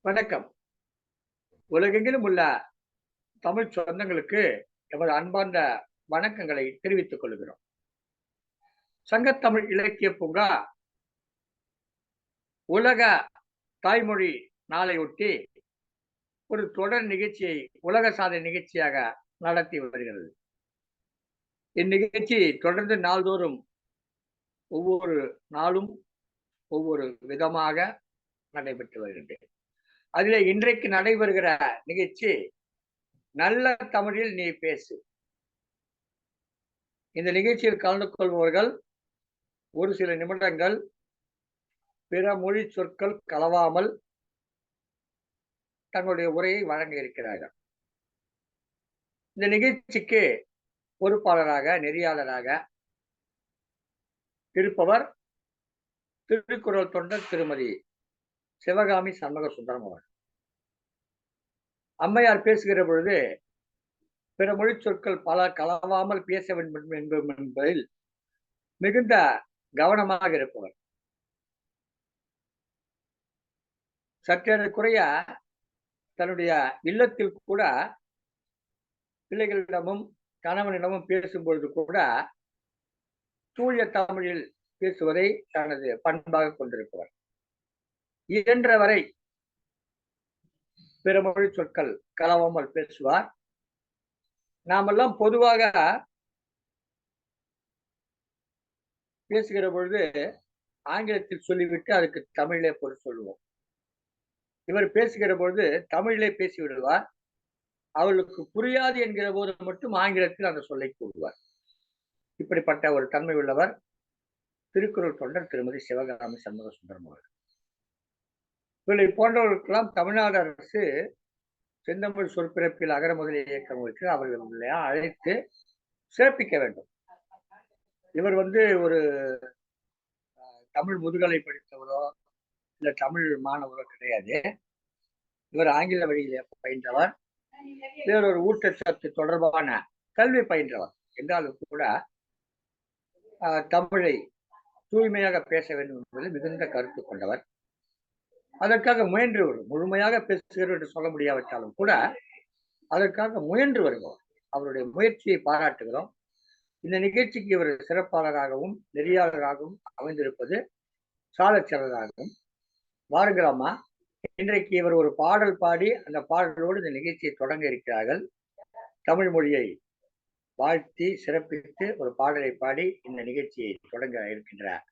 வணக்கம். உலகெங்கிலும் உள்ள தமிழ் சொந்தங்களுக்கு எமது அன்பார்ந்த வணக்கங்களை தெரிவித்துக் கொள்கிறோம். சங்கத்தமிழ் இலக்கிய பூங்கா உலக தாய்மொழி நாளையொட்டி ஒரு தொடர் நிகழ்ச்சியை உலக சாதனை நிகழ்ச்சியாக நடத்தி வருகிறது. இந்நிகழ்ச்சி தொடர்ந்து நாள்தோறும் ஒவ்வொரு நாளும் ஒவ்வொரு விதமாக நடைபெற்று வருகின்றது. அதிலே இன்றைக்கு நடைபெறுகிற நிகழ்ச்சி நல்ல தமிழில் நீ பேசு. இந்த நிகழ்ச்சியில் கலந்து கொள்பவர்கள் ஒரு சில நிமிடங்கள் பிற மொழி சொற்கள் கலவாமல் தங்களுடைய உரையை வழங்க இருக்கிறார்கள். இந்த நிகழ்ச்சிக்கு பொறுப்பாளராக, நெறியாளராக இருப்பவர் திருக்குறள் தொண்டர் திருமதி சிவகாமி சண்முக சுந்தரம் அவர்கள். அம்மையார் பேசுகிற பொழுது பிற மொழி சொற்கள் பல கலவாமல் பேச வேண்டும் என்பதில் மிகுந்த கவனமாக இருப்பவர். சற்றேறக்குறைய தன்னுடைய இல்லத்தில் கூட பிள்ளைகளிடமும் கணவனிடமும் பேசும் பொழுது கூட தூய தமிழில் பேசுவதை தனது பண்பாக கொண்டிருப்பவர். இயன்ற வரை பிற மொழி சொற்கள் கலவாமல் பேசுவார். நாமெல்லாம் பொதுவாக பேசுகிற பொழுது ஆங்கிலத்தில் சொல்லிவிட்டு அதுக்கு தமிழிலே பொருள் சொல்லுவோம். இவர் பேசுகிற பொழுது தமிழிலே பேசிவிடுவார். அவர்களுக்கு புரியாது என்கிற போது மட்டும் ஆங்கிலத்தில் அந்த சொல்லை கூறுவார். இப்படிப்பட்ட ஒரு தன்மை உள்ளவர் திருக்குறள் தொண்டர் திருமதி சிவகாமி சண்முக சுந்தரம் அவர்கள். இவர்களை போன்றவர்களுக்கெல்லாம் தமிழ்நாடு அரசு செந்தமிழ் சொற்பிறப்பில் அகர முதல இயக்கம் வைத்து அவர்களை அழைத்து சிறப்பிக்க வேண்டும். இவர் ஒரு தமிழ் முதுகலை படித்தவரோ இல்ல தமிழ் மாணவரோ கிடையாது. இவர் ஆங்கில வழியிலே பயின்றவர். இவர் ஒரு ஊட்டச்சத்து தொடர்பான கல்வி பயின்றவர் என்றாலும் கூட தமிழை தூய்மையாக பேச வேண்டும் என்பதில் மிகுந்த கருத்து கொண்டவர். அதற்காக முயன்று வரும். முழுமையாக பேசுகிறோம் என்று சொல்ல முடியாவிட்டாலும் கூட அதற்காக முயன்று வருபவர். அவருடைய முயற்சியை பாராட்டுகிறோம். இந்த நிகழ்ச்சிக்கு இவர் சிறப்பாளராகவும் நெறியாளராகவும் அமைந்திருப்பது சாலச் சிறந்ததாகவும். வாருங்களம்மா, இன்றைக்கு இவர் ஒரு பாடல் பாடி அந்த பாடலோடு இந்த நிகழ்ச்சியை தொடங்க இருக்கிறார்கள். தமிழ் மொழியை வாழ்த்தி சிறப்பித்து ஒரு பாடலை பாடி இந்த நிகழ்ச்சியை தொடங்க இருக்கின்றார்.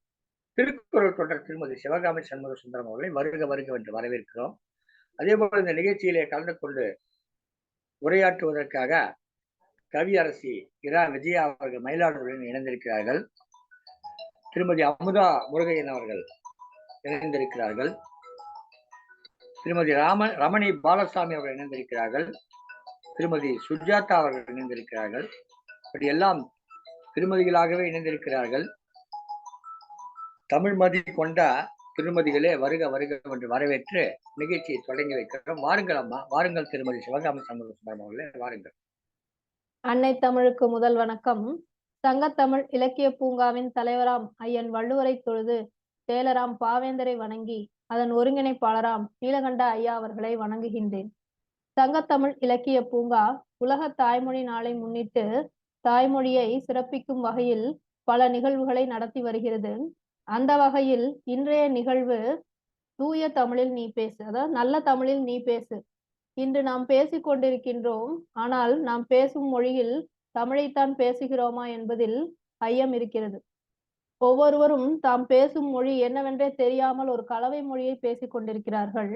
திருக்குறள் தொண்டர் திருமதி சிவகாமி சண்முக சுந்தரம் அவர்களை வருக வருக என்று வரவேற்கிறோம். அதே போல இந்த நிகழ்ச்சியிலே கலந்து கொண்டு உரையாற்றுவதற்காக கவியரசி இரா விஜயா அவர்கள் மயிலாடுதுறையில் இணைந்திருக்கிறார்கள். திருமதி அமுதா முருகையன் அவர்கள் இணைந்திருக்கிறார்கள். திருமதி ரமணி பாலசாமி அவர்கள் இணைந்திருக்கிறார்கள். திருமதி சுஜாதா அவர்கள் இணைந்திருக்கிறார்கள். இப்படி எல்லாம் திருமதிகளாகவே இணைந்திருக்கிறார்கள். தமிழ் மதி கொண்ட திருமதிகளே வருக வருக என்று வரவேற்று நிகழ்ச்சியை தொடங்கி வைக்கிறோம். வாருங்கள் அம்மா, வாருங்கள் திருமதி சிவகாமி சண்முக சுந்தரம் அவர்களே, வாருங்கள். அன்னை தமிழுக்கு முதல் வணக்கம். சங்கத்தமிழ் இலக்கிய பூங்காவின் தலைவராம் ஐயன் வள்ளுவரை தொழுது செயலராம் பாவேந்தரை வணங்கி அதன் ஒருங்கிணைப்பாளராம் நீலகண்ட ஐயா அவர்களை வணங்குகின்றேன். சங்கத்தமிழ் இலக்கிய பூங்கா உலக தாய்மொழி நாளை முன்னிட்டு தாய்மொழியை சிறப்பிக்கும் வகையில் பல நிகழ்வுகளை நடத்தி வருகிறது. அந்த வகையில் இன்றைய நிகழ்வு தூய தமிழில் நீ பேசு, அதாவது நல்ல தமிழில் நீ பேசு. இன்று நாம் பேசிக் கொண்டிருக்கின்றோம். ஆனால் நாம் பேசும் மொழியில் தமிழைத்தான் பேசுகிறோமா என்பதில் ஐயம் இருக்கிறது. ஒவ்வொருவரும் தாம் பேசும் மொழி என்னவென்றே தெரியாமல் ஒரு கலவை மொழியை பேசிக் கொண்டிருக்கிறார்கள்.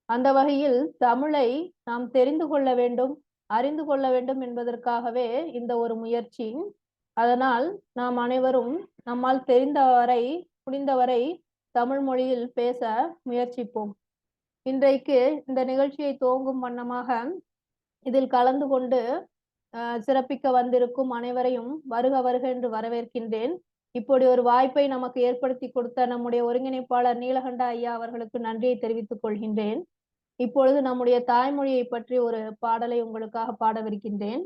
அந்த வகையில் தமிழை நாம் தெரிந்து கொள்ள வேண்டும், அறிந்து கொள்ள வேண்டும் என்பதற்காகவே இந்த ஒரு முயற்சி. அதனால் நாம் அனைவரும் நம்மால் தெரிந்தவரை முடிந்தவரை தமிழ் மொழியில் பேச முயற்சிப்போம். இன்றைக்கு இந்த நிகழ்ச்சியை துவங்கும் வண்ணமாக இதில் கலந்து கொண்டு சிறப்பிக்க வந்திருக்கும் அனைவரையும் வருக வருக என்று வரவேற்கின்றேன். இப்படி ஒரு வாய்ப்பை நமக்கு ஏற்படுத்தி கொடுத்த நம்முடைய ஒருங்கிணைப்பாளர் நீலகண்ட ஐயா அவர்களுக்கு நன்றியை தெரிவித்துக் கொள்கின்றேன். இப்பொழுது நம்முடைய தாய்மொழியை பற்றி ஒரு பாடலை உங்களுக்காக பாடவிருக்கின்றேன்.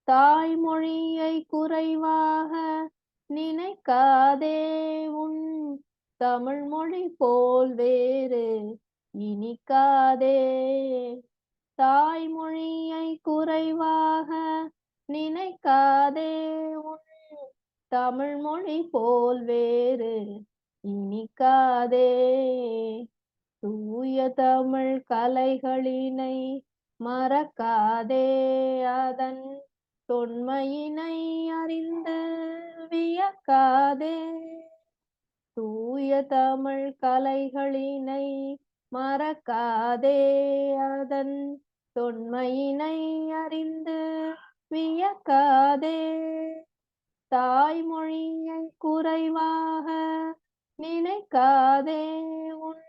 தாய்மொழியை குறைவாக நினைக்காதே, உன் தமிழ் மொழி போல் வேறு இனிக்காதே. தாய்மொழியை குறைவாக நினைக்காதே. உன் தமிழ் மொழி போல் வேறு இனிக்காதே. தூய தமிழ் கலைகளினை மறக்காதே. அதன் தொன்மையினை அறிந்து வியக்காதே. தூய தமிழ் கலைகளினை மறக்காதே. அதன் தொன்மையினை அறிந்து வியக்காதே. தாய்மொழியை குறைவாக நினைக்காதே. உன்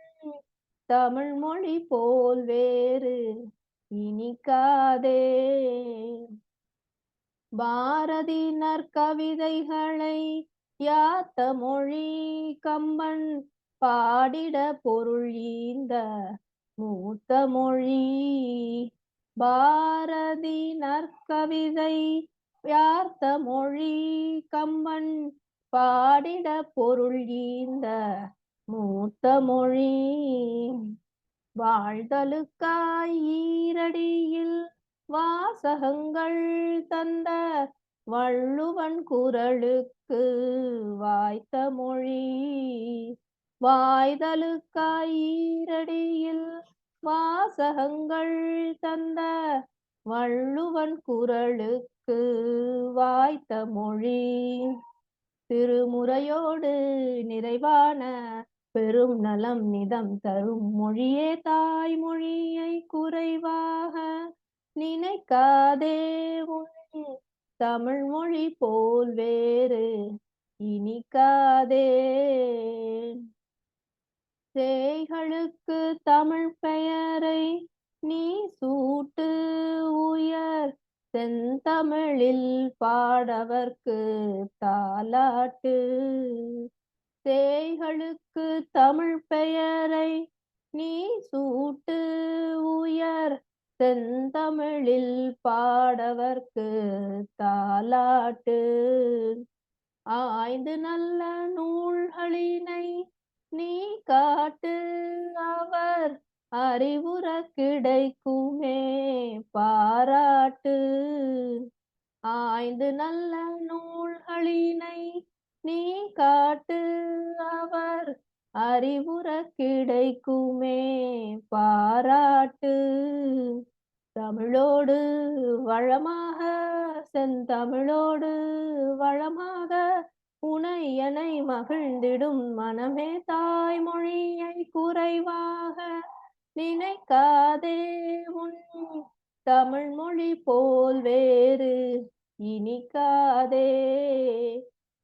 தமிழ் மொழி போல் வேறு இனிக்காதே. பாரதி நற்கவிதைகளை யாத்த மொழி கம்பன் பாடிட பொருள் ஈந்த மூத்த மொழி. பாரதி நற்கவிதை யாத்த மொழி கம்பன் பாடிட பொருள் ஈந்த மூத்த மொழி. வாழ்தலுக்காய் ஈரடியில் வாசகங்கள் தந்த வள்ளுவன் குரலுக்கு வாய்த்த மொழி. வாய்தலுக்காய் ஈரடியில் வாசகங்கள் தந்த வள்ளுவன் குரலுக்கு வாய்த்த மொழி. திருமுறையோடு நிறைவான பெரும் நலம் நிதம் தரும் மொழியே தாய்மொழியை குறைவாக நினைக்காதே. உன் தமிழ் மொழி போல் வேறு இனிக்காதே. சேய்களுக்கு தமிழ் பெயரை நீ சூட்டு. உயர் செந்தமிழில் பாடவர்க்கு தாலாட்டு. சேய்களுக்கு தமிழ் பெயரை நீ சூட்டு. உயர் செந்தமிழில் பாடவர்க்கு தாலாட்டு. ஆய்ந்து நல்ல நூல்களினை நீ காட்டு. அவர் அறிவுற கிடைக்குமே பாராட்டு. ஆய்ந்து நல்ல நூல்களினை நீ காட்டு. அவர் அறிவுற கிடைக்குமே பாராட்டு. தமிழோடு வளமாக செந்தமிழோடு வளமாக உனையனை மகிழ்ந்திடும் மனமே தாய்மொழியை குறைவாக நினைக்காதே. உன் தமிழ் மொழி போல் வேறு இனிக்காதே.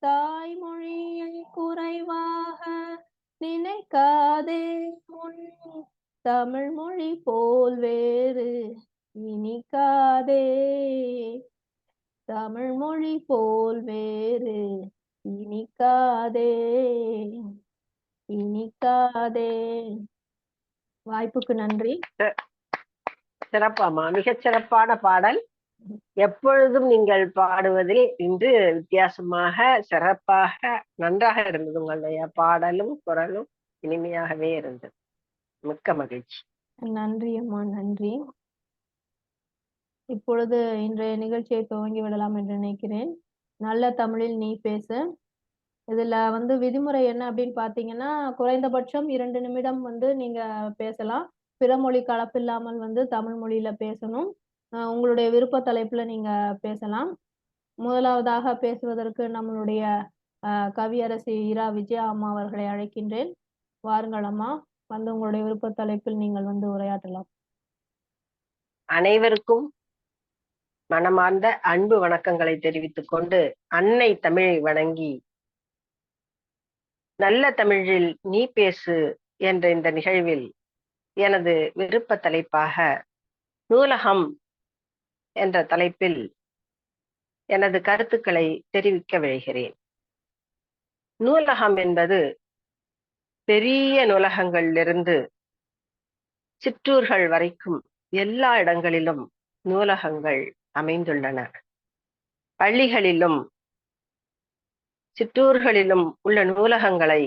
தாய்மொழியை குறைவாக நினைக்காதே. உன் தமிழ் மொழி போல் வேறு இனிக்காதே. தமிழ் மொழி போல் வேறு இனிக்காதே. இனிக்காதே. வாய்ப்புக்கு நன்றி. சிறப்பாமா, மிகச் சிறப்பான பாடல். எப்பொழுதும் நீங்கள் பாடுவதில் இன்று வித்தியாசமாக சிறப்பாக நன்றாக இருந்தது. உங்களுடைய பாடலும் குரலும் இனிமையாகவே இருந்தது. மிக்க மகிழ்ச்சி. நன்றி அம்மா, நன்றி. இப்பொழுது இன்றைய நிகழ்ச்சியை துவங்கி விடலாம் என்று நினைக்கிறேன். நல்ல தமிழில் நீ பேசு. இதுல விதிமுறை என்ன அப்படின்னு பாத்தீங்கன்னா, குறைந்தபட்சம் 2 நிமிடம் நீங்க பேசலாம். பிற மொழி கலப்பில்லாமல் தமிழ் மொழியில பேசணும். உங்களுடைய விருப்ப தலைப்புல நீங்க பேசலாம். முதலாவதாக பேசுவதற்கு நம்மளுடைய கவியரசி இரா விஜயா அம்மா அவர்களை அழைக்கின்றேன். வாருங்கள் அம்மா, உங்களுடைய விருப்ப தலைப்பில் நீங்கள் உரையாற்றலாம். அனைவருக்கும் மனமார்ந்த அன்பு வணக்கங்களை தெரிவித்துக் கொண்டு, அன்னை தமிழை வணங்கி நல்ல தமிழில் நீ பேசு என்ற இந்த நிகழ்வில் எனது விருப்ப தலைப்பாக நூலகம் என்ற தலைப்பில் எனது கருத்துக்களை தெரிவிக்க விழைகிறேன். நூலகம் என்பது பெரிய நூலகங்களிலிருந்து சிற்றூர்கள் வரைக்கும் எல்லா இடங்களிலும் நூலகங்கள் அமைந்துள்ளன. பள்ளிகளிலும் சிற்றூர்களிலும் உள்ள நூலகங்களை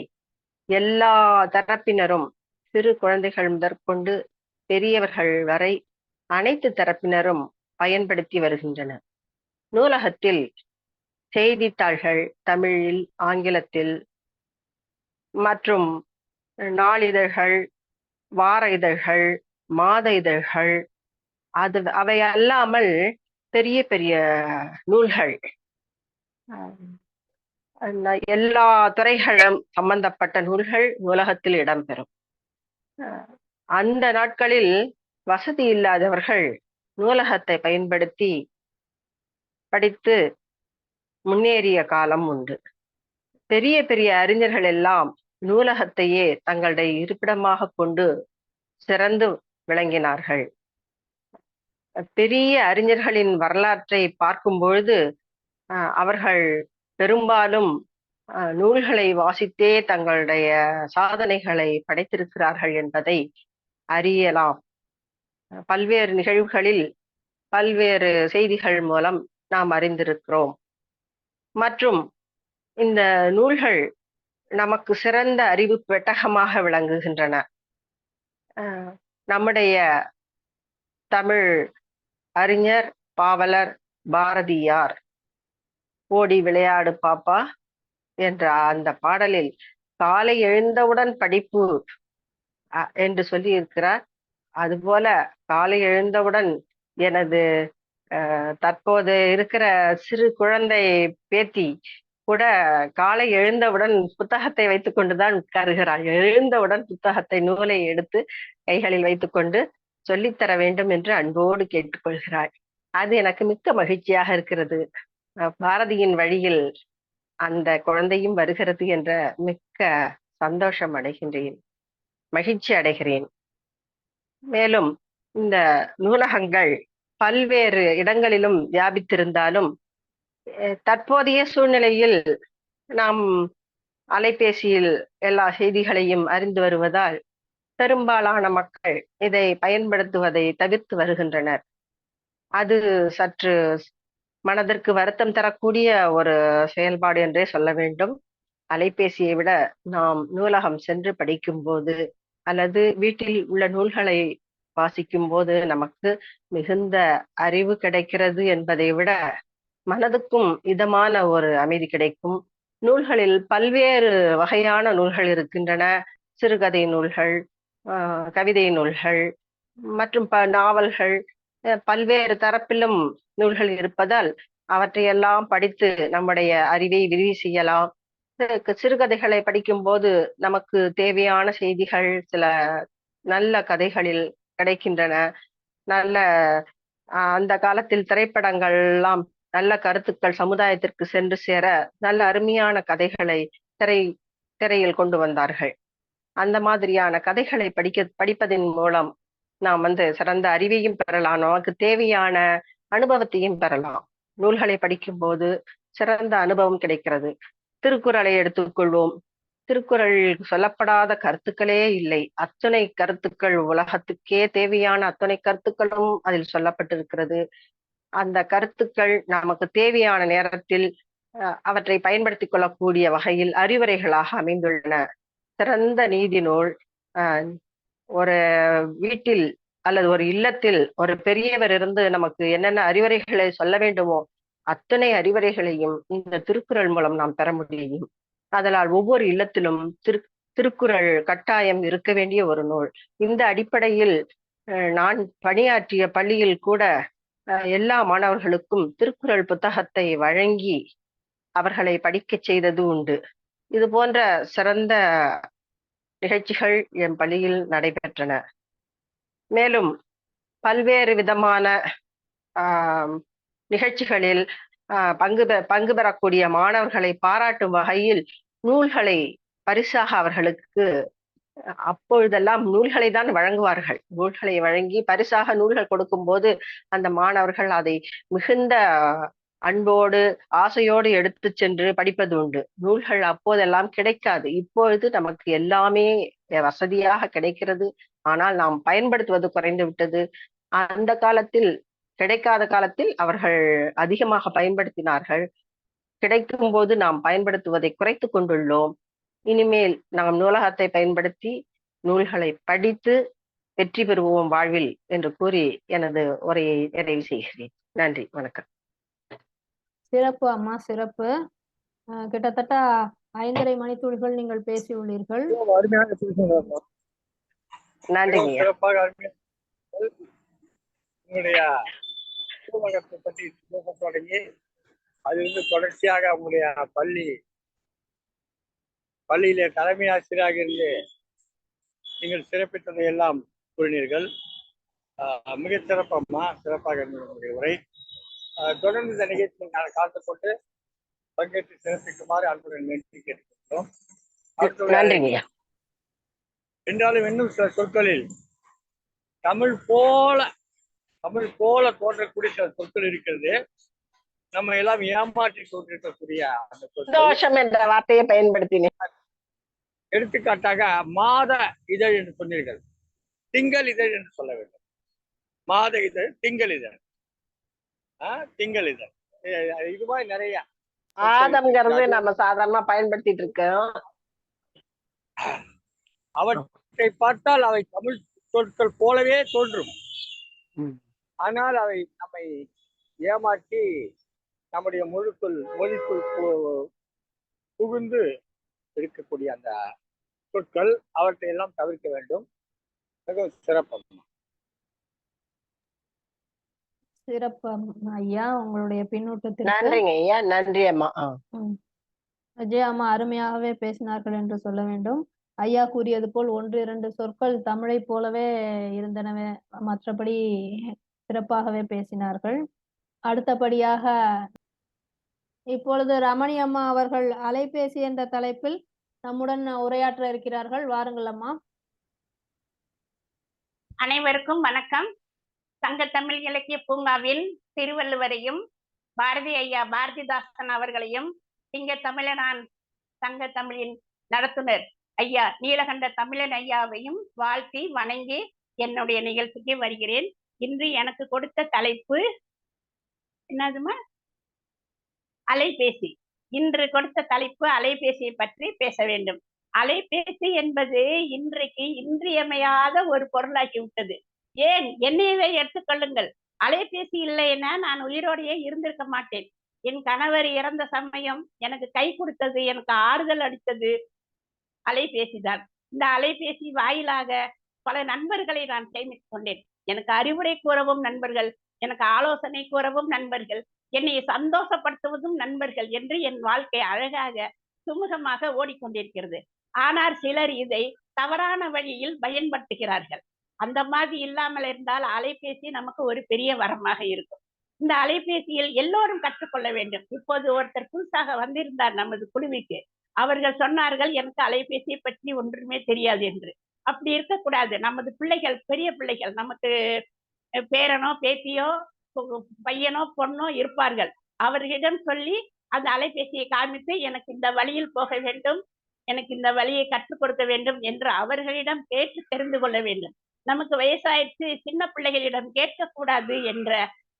எல்லா தரப்பினரும் சிறு குழந்தைகள் முதற்கொண்டு பெரியவர்கள் வரை அனைத்து தரப்பினரும் பயன்படுத்தி வருகின்றனர். நூலகத்தில் செய்தித்தாள்கள் தமிழில், ஆங்கிலத்தில் மற்றும் நாளிதழ்கள், வார இதழ்கள், மாத இதழ்கள், அவை அல்லாமல் பெரிய பெரிய நூல்கள், எல்லா துறைகளும் சம்பந்தப்பட்ட நூல்கள் நூலகத்தில் இடம்பெறும். அந்த நாட்களில் வசதி இல்லாதவர்கள் நூலகத்தை பயன்படுத்தி படித்து முன்னேறிய காலம் உண்டு. பெரிய பெரிய அறிஞர்கள் எல்லாம் நூலகத்தையே தங்களுடைய இருப்பிடமாக கொண்டு சிறந்து விளங்கினார்கள். பெரிய அறிஞர்களின் வரலாற்றை பார்க்கும் பொழுது அவர்கள் பெரும்பாலும் நூல்களை வாசித்தே தங்களுடைய சாதனைகளை படைத்திருக்கிறார்கள் என்பதை அறியலாம். பல்வேறு நிகழ்வுகளில் பல்வேறு செய்திகள் மூலம் நாம் அறிந்திருக்கிறோம். மற்றும் இந்த நூல்கள் நமக்கு சிறந்த அறிவு பெட்டகமாக விளங்குகின்றன. நம்முடைய தமிழ் அறிஞர் பாவலர் பாரதியார் ஓடி விளையாடு பாப்பா என்ற அந்த பாடலில் காலை எழுந்தவுடன் படிப்பு என்று சொல்லி இருக்கிறார். அதுபோல காலை எழுந்தவுடன் எனது தற்போது இருக்கிற சிறு குழந்தை பேத்தி கூட காலை எழுந்தவுடன் புத்தகத்தை வைத்துக் கொண்டுதான் உட்காருகிறாள். எழுந்தவுடன் புத்தகத்தை, நூலை எடுத்து கைகளில் வைத்துக்கொண்டு சொல்லித்தர வேண்டும் என்று அன்போடு கேட்டுக்கொள்கிறாள். அது எனக்கு மிக்க மகிழ்ச்சியாக இருக்கிறது. பாரதியின் வழியில் அந்த குழந்தையும் வருகிறது என்ற மிக்க சந்தோஷம் அடைகின்றேன், மகிழ்ச்சி அடைகிறேன். மேலும் இந்த நூலகங்கள் பல்வேறு இடங்களிலும் வியாபித்திருந்தாலும் தற்போதைய சூழ்நிலையில் நாம் அலைபேசியில் எல்லா செய்திகளையும் அறிந்து வருவதால் பெரும்பாலான மக்கள் இதை பயன்படுத்துவதை தவிர்த்து வருகின்றனர். அது சற்று மனதிற்கு வருத்தம் தரக்கூடிய ஒரு செயல்பாடு என்றே சொல்ல வேண்டும். அலைபேசியை விட நாம் நூலகம் சென்று படிக்கும் போது அல்லது வீட்டில் உள்ள நூல்களை வாசிக்கும் போது நமக்கு மிகுந்த அறிவு கிடைக்கிறது என்பதை விட மனதுக்கும் இதமான ஒரு அமைதி கிடைக்கும். நூல்களில் பல்வேறு வகையான நூல்கள் இருக்கின்றன. சிறுகதை நூல்கள், கவிதை நூல்கள் மற்றும் நாவல்கள், பல்வேறு தரப்பிலும் நூல்கள் இருப்பதால் அவற்றையெல்லாம் படித்து நம்முடைய அறிவை விரிவு செய்யலாம். சிறுகதைகளை படிக்கும் போது நமக்கு தேவையான செய்திகள் சில நல்ல கதைகளில் கிடைக்கின்றன. நல்ல அந்த காலத்தில் திரைப்படங்கள் எல்லாம் நல்ல கருத்துக்கள் சமுதாயத்திற்கு சென்று சேர நல்ல அருமையான கதைகளை திரையில் கொண்டு வந்தார்கள். அந்த மாதிரியான கதைகளை படிப்பதன் மூலம் நாம் சிறந்த அறிவையும் பெறலாம், நமக்கு தேவையான அனுபவத்தையும் பெறலாம். நூல்களை படிக்கும் போது சிறந்த அனுபவம் கிடைக்கிறது. திருக்குறளை எடுத்துக்கொள்வோம். திருக்குறளில் சொல்லப்படாத கருத்துக்களே இல்லை. அத்தனை கருத்துக்கள், உலகத்துக்கே தேவையான அத்தனை கருத்துக்களும் அதில் சொல்லப்பட்டிருக்கிறது. அந்த கருத்துக்கள் நமக்கு தேவையான நேரத்தில் அவற்றை பயன்படுத்திக் கொள்ளக்கூடிய வகையில் அறிவுரைகளாக அமைந்துள்ளன. சிறந்த நீதி நூல். ஒரு வீட்டில் அல்லது ஒரு இல்லத்தில் ஒரு பெரியவர் இருந்து நமக்கு என்னென்ன அறிவுரைகளை சொல்ல வேண்டுமோ அத்தனை அறிவுரைகளையும் இந்த திருக்குறள் மூலம் நாம் பெற முடியும். அதனால் ஒவ்வொரு இல்லத்திலும் திருக்குறள் கட்டாயம் இருக்க வேண்டிய ஒரு நூல். இந்த அடிப்படையில் நான் பணியாற்றிய பள்ளியில் கூட எல்லா மாணவர்களுக்கும் திருக்குறள் புத்தகத்தை வழங்கி அவர்களை படிக்க செய்தது உண்டு. இது போன்ற சிறந்த நிகழ்ச்சிகள் என் பள்ளியில் நடைபெற்றன. மேலும் பல்வேறு விதமான நிகழ்ச்சிகளில் பங்கு பெறக்கூடிய மாணவர்களை பாராட்டும் வகையில் நூல்களை பரிசாக அவர்களுக்கு அப்பொழுதெல்லாம் நூல்களை தான் வழங்குவார்கள். நூல்களை வழங்கி பரிசாக நூல்கள் கொடுக்கும் போது அந்த மாணவர்கள் அதை மிகுந்த அன்போடு ஆசையோடு எடுத்து சென்று படிப்பது உண்டு. நூல்கள் அப்போதெல்லாம் கிடைக்காது. இப்பொழுது நமக்கு எல்லாமே வசதியாக கிடைக்கிறது. ஆனால் நாம் பயன்படுத்துவது குறைந்து விட்டது. அந்த காலத்தில் கிடைக்காத காலத்தில் அவர்கள் அதிகமாக பயன்படுத்தினார்கள். கிடைக்கும் போது நாம் பயன்படுத்துவதை குறைத்து கொண்டுள்ளோம். இனிமேல் நாம் நூலகத்தை பயன்படுத்தி நூல்களை படித்து வெற்றி பெறுவோம் வாழ்வில் என்று கூறி எனது உரையை நிறைவு செய்கிறேன். நன்றி, வணக்கம். சிறப்பு அம்மா, சிறப்பு. கிட்டத்தட்ட 5.5 மணித்துளிகள் நீங்கள் பேசியுள்ளீர்கள். அருமையாக பேசுகிறீர்கள். நன்றிங்க. சிறப்பாக அருமையாக உங்களுடைய பூமகத்தை பற்றி பேச தொடங்கி அதிலிருந்து தொடர்ச்சியாக உங்களுடைய பள்ளியிலே தலைமை ஆசிரியராக இருந்து நீங்கள் சிறப்பித்ததை எல்லாம் கூறினீர்கள். மிக சிறப்பம்மா, சிறப்பாக இருந்தது உங்களுடைய உரை. தொடர்ந்து இந்த நிகழ்ச்சியை நான் காத்துக்கொண்டு பங்கேற்று சிறப்பிக்குமாறு அன்புடன் வேண்டி கேட்டுக்கொள்கிறோம். என்றாலும் இன்னும் சில சொற்களில் தமிழ் போல தோன்றக்கூடிய சில சொற்கள் இருக்கிறது. நம்ம எல்லாம் ஏமாற்றி கொண்டிருக்கக்கூடிய அந்த சந்தோஷம் என்ற வார்த்தையை பயன்படுத்தினேன். எடுத்துக்காட்டாக மாத இதழ் என்று சொன்னீர்கள், திங்கள் இதழ் என்று சொல்ல வேண்டும். மாத இதழ், திங்கள் இதழ், திங்கள் இதழ், இது மாதிரி நிறைய ஆதம்ங்கிறது நம்ம சாதாரணமா பயன்படுத்திட்டு இருக்கோம். அவற்றை பார்த்தால் அவை தமிழ் சொற்கள் போலவே தோன்றும். ஆனால் அவை நம்மை ஏமாற்றி நம்முடைய மொழிக்குள் புகுந்து இருக்கக்கூடிய அந்த சொற்கள், அவற்றை எல்லாம் தவிர்க்க வேண்டும். மிகவும் சிறப்பு சிறப்பு ஐயா, உங்களுடைய பின்னூட்டத்திற்கு நன்றிங்க ஐயா. நன்றி அம்மா. விஜய் அம்மா அருமையாகவே பேசினார்கள் என்று சொல்ல வேண்டும். ஐயா கூறியது போல் 1-2 சொற்கள் தமிழை போலவே இருந்தனவே, மற்றபடி சிறப்பாகவே பேசினார்கள். அடுத்தபடியாக இப்பொழுது ரமணி அம்மா அவர்கள் அலைபேசி என்ற தலைப்பில் நம்முடன் உரையாற்ற இருக்கிறார்கள். வாருங்கள் அம்மா. அனைவருக்கும் வணக்கம். சங்க தமிழ் இலக்கிய பூங்காவில் திருவள்ளுவரையும் பாரதிதாசன் அவர்களையும் சிங்க தமிழனான் சங்க தமிழின் நடத்துனர் ஐயா நீலகண்ட தமிழன் ஐயாவையும் வாழ்த்தி வணங்கி என்னுடைய நிகழ்ச்சிக்கு வருகிறேன். இன்று எனக்கு கொடுத்த தலைப்பு என்னதுமா? அலைபேசி. இன்று கொடுத்த தலைப்பு அலைபேசியை பற்றி பேச வேண்டும். அலைபேசி என்பது இன்றைக்கு இன்றியமையாத ஒரு பொருளாக்கி விட்டது. ஏன், என்னையவே எடுத்துக்கொள்ளுங்கள். அலைபேசி இல்லைன்னா நான் உயிரோடையே இருந்திருக்க மாட்டேன். என் கணவர் இறந்த சமயம் எனக்கு கை கொடுத்தது, எனக்கு ஆறுதல் அளித்தது அலைபேசிதான். இந்த அலைபேசி வாயிலாக பல நண்பர்களை நான் சேமித்துக் கொண்டேன். எனக்கு அறிவுரை கூறவும் நண்பர்கள், எனக்கு ஆலோசனை கூறவும் நண்பர்கள், என்னை சந்தோஷப்படுத்துவதும் நண்பர்கள் என்று என் வாழ்க்கை அழகாக சுமூகமாக ஓடிக்கொண்டிருக்கிறது. ஆனால் சிலர் இதை தவறான வழியில் பயன்படுத்துகிறார்கள். அந்த மாதிரி இல்லாமல் இருந்தால் அலைபேசி நமக்கு ஒரு பெரிய வரமாக இருக்கும். இந்த அலைபேசியில் எல்லோரும் கற்றுக்கொள்ள வேண்டும். இப்போது ஒருத்தர் புதுசாக வந்திருந்தார் நமது குழுவிற்கு. அவர்கள் சொன்னார்கள், எனக்கு அலைபேசியை பற்றி ஒன்றுமே தெரியாது என்று. அப்படி இருக்கக்கூடாது. நமது பிள்ளைகள், பெரிய பிள்ளைகள், நமக்கு பேரனோ பேத்தியோ பையனோ பொண்ணோ இருப்பார்கள். அவர்களிடம் சொல்லி அந்த அலைபேசியை காமித்து, எனக்கு இந்த வழியில் போக வேண்டும், எனக்கு இந்த வழியை கற்றுக் கொடுக்க வேண்டும் என்று அவர்களிடம் கேட்டு தெரிந்து கொள்ள வேண்டும். நமக்கு வயசாயிடுச்சு, சின்ன பிள்ளைகளிடம் கேட்கக்கூடாது என்ற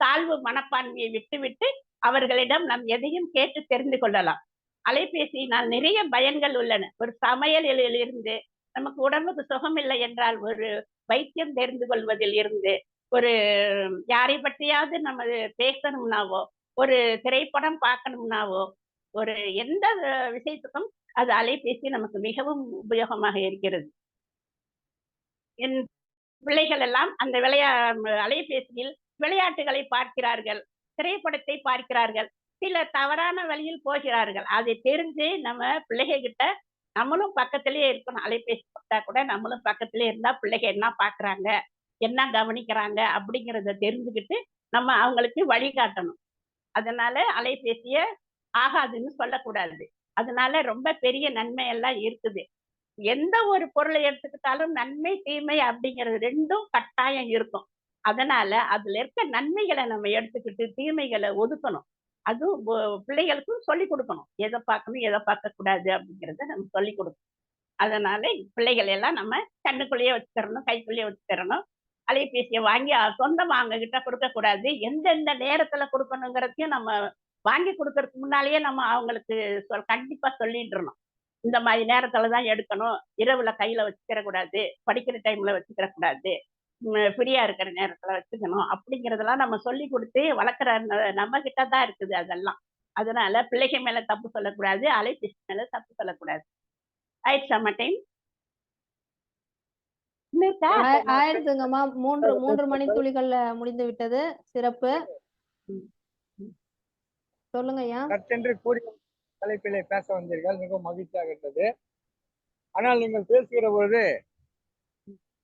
தாழ்வு மனப்பான்மையை விட்டுவிட்டு அவர்களிடம் நாம் எதையும் கேட்டு தெரிந்து கொள்ளலாம். அலைபேசியினால் நிறைய பயன்கள் உள்ளன. ஒரு சமையலில் இருந்து, நமக்கு உடம்புக்கு சுகம் இல்லை என்றால் ஒரு வைத்தியம் தெரிந்து கொள்வதில் இருந்து, ஒரு யாரை பற்றியாவது நம்ம பேசணும்னாவோ, ஒரு திரைப்படம் பார்க்கணும்னாவோ, ஒரு எந்த விஷயத்துக்கும் அது அலைபேசி நமக்கு மிகவும் உபயோகமாக இருக்கிறது. என் பிள்ளைகள் எல்லாம் அந்த அலைபேசியில் விளையாட்டுகளை பார்க்கிறார்கள், திரைப்படத்தை பார்க்கிறார்கள், சில தவறான வழியில் போகிறார்கள். அதை தெரிஞ்சு நம்ம பிள்ளைகள் கிட்ட நம்மளும் பக்கத்திலேயே இருக்கணும். அலைபேசி பார்த்தா கூட நம்மளும் பக்கத்திலே இருந்தா பிள்ளைகள் என்ன பாக்குறாங்க, என்ன கவனிக்கிறாங்க அப்படிங்கிறத தெரிஞ்சுக்கிட்டு நம்ம அவங்களுக்கு வழிகாட்டணும். அதனால அலைபேசிய ஆகாதுன்னு சொல்லக்கூடாது. அதனால ரொம்ப பெரிய நன்மை எல்லாம் இருக்குது. எந்த ஒரு பொருளை எடுத்துக்கிட்டாலும் நன்மை தீமை அப்படிங்கிறது ரெண்டும் கட்டாயம் இருக்கும். அதனால அதுல இருக்க நன்மைகளை நம்ம எடுத்துக்கிட்டு தீமைகளை ஒதுக்கணும். அதுவும் பிள்ளைகளுக்கும் சொல்லிக் கொடுக்கணும். எதை பார்க்கணும், எதை பார்க்க கூடாது அப்படிங்கிறத நம்ம சொல்லிக் கொடுக்கணும். அதனால பிள்ளைகள் எல்லாம் நம்ம கண்ணுக்குள்ளேயே வச்சுக்கிறணும், கைக்குள்ளேயே வச்சுக்கிறணும். அலைபேசியை வாங்கி சொந்தமா அவங்க கிட்ட கொடுக்க கூடாது. எந்தெந்த நேரத்துல கொடுக்கணுங்கிறதையும் நம்ம வாங்கி கொடுக்கறதுக்கு முன்னாலேயே நம்ம அவங்களுக்கு கண்டிப்பா சொல்லிட்டுறணும். இந்த மாதிரி நேரத்துலதான் எடுக்கணும், இரவுல கையில வச்சுக்கிற கூடாது, படிக்கிற டைம்ல வச்சுக்கிற கூடாது, ஃப்ரீயா இருக்கிற நேரத்துல வச்சுக்கணும் அப்படிங்கறதெல்லாம் நம்ம சொல்லி கொடுத்து வளர்க்குற நம்ம கிட்ட தான் இருக்குது அதெல்லாம். அதனால பிள்ளைகள் மேல தப்பு சொல்லக்கூடாது, அலைபேசி மேல தப்பு சொல்லக்கூடாது. ஆயிடுச்சாமா டைம்? ஆயிடுச்சுங்கம்மா. மூன்று மணித்துளிகள் முடிந்து விட்டது. சிறப்பு. சொல்லுங்க ஐயா. சற்றென்று கூடிய தலைப்பிலே பேச வந்தீர்கள், மிகவும் மகிழ்ச்சியாக இருந்தது. ஆனால் நீங்கள் பேசுகிற பொழுது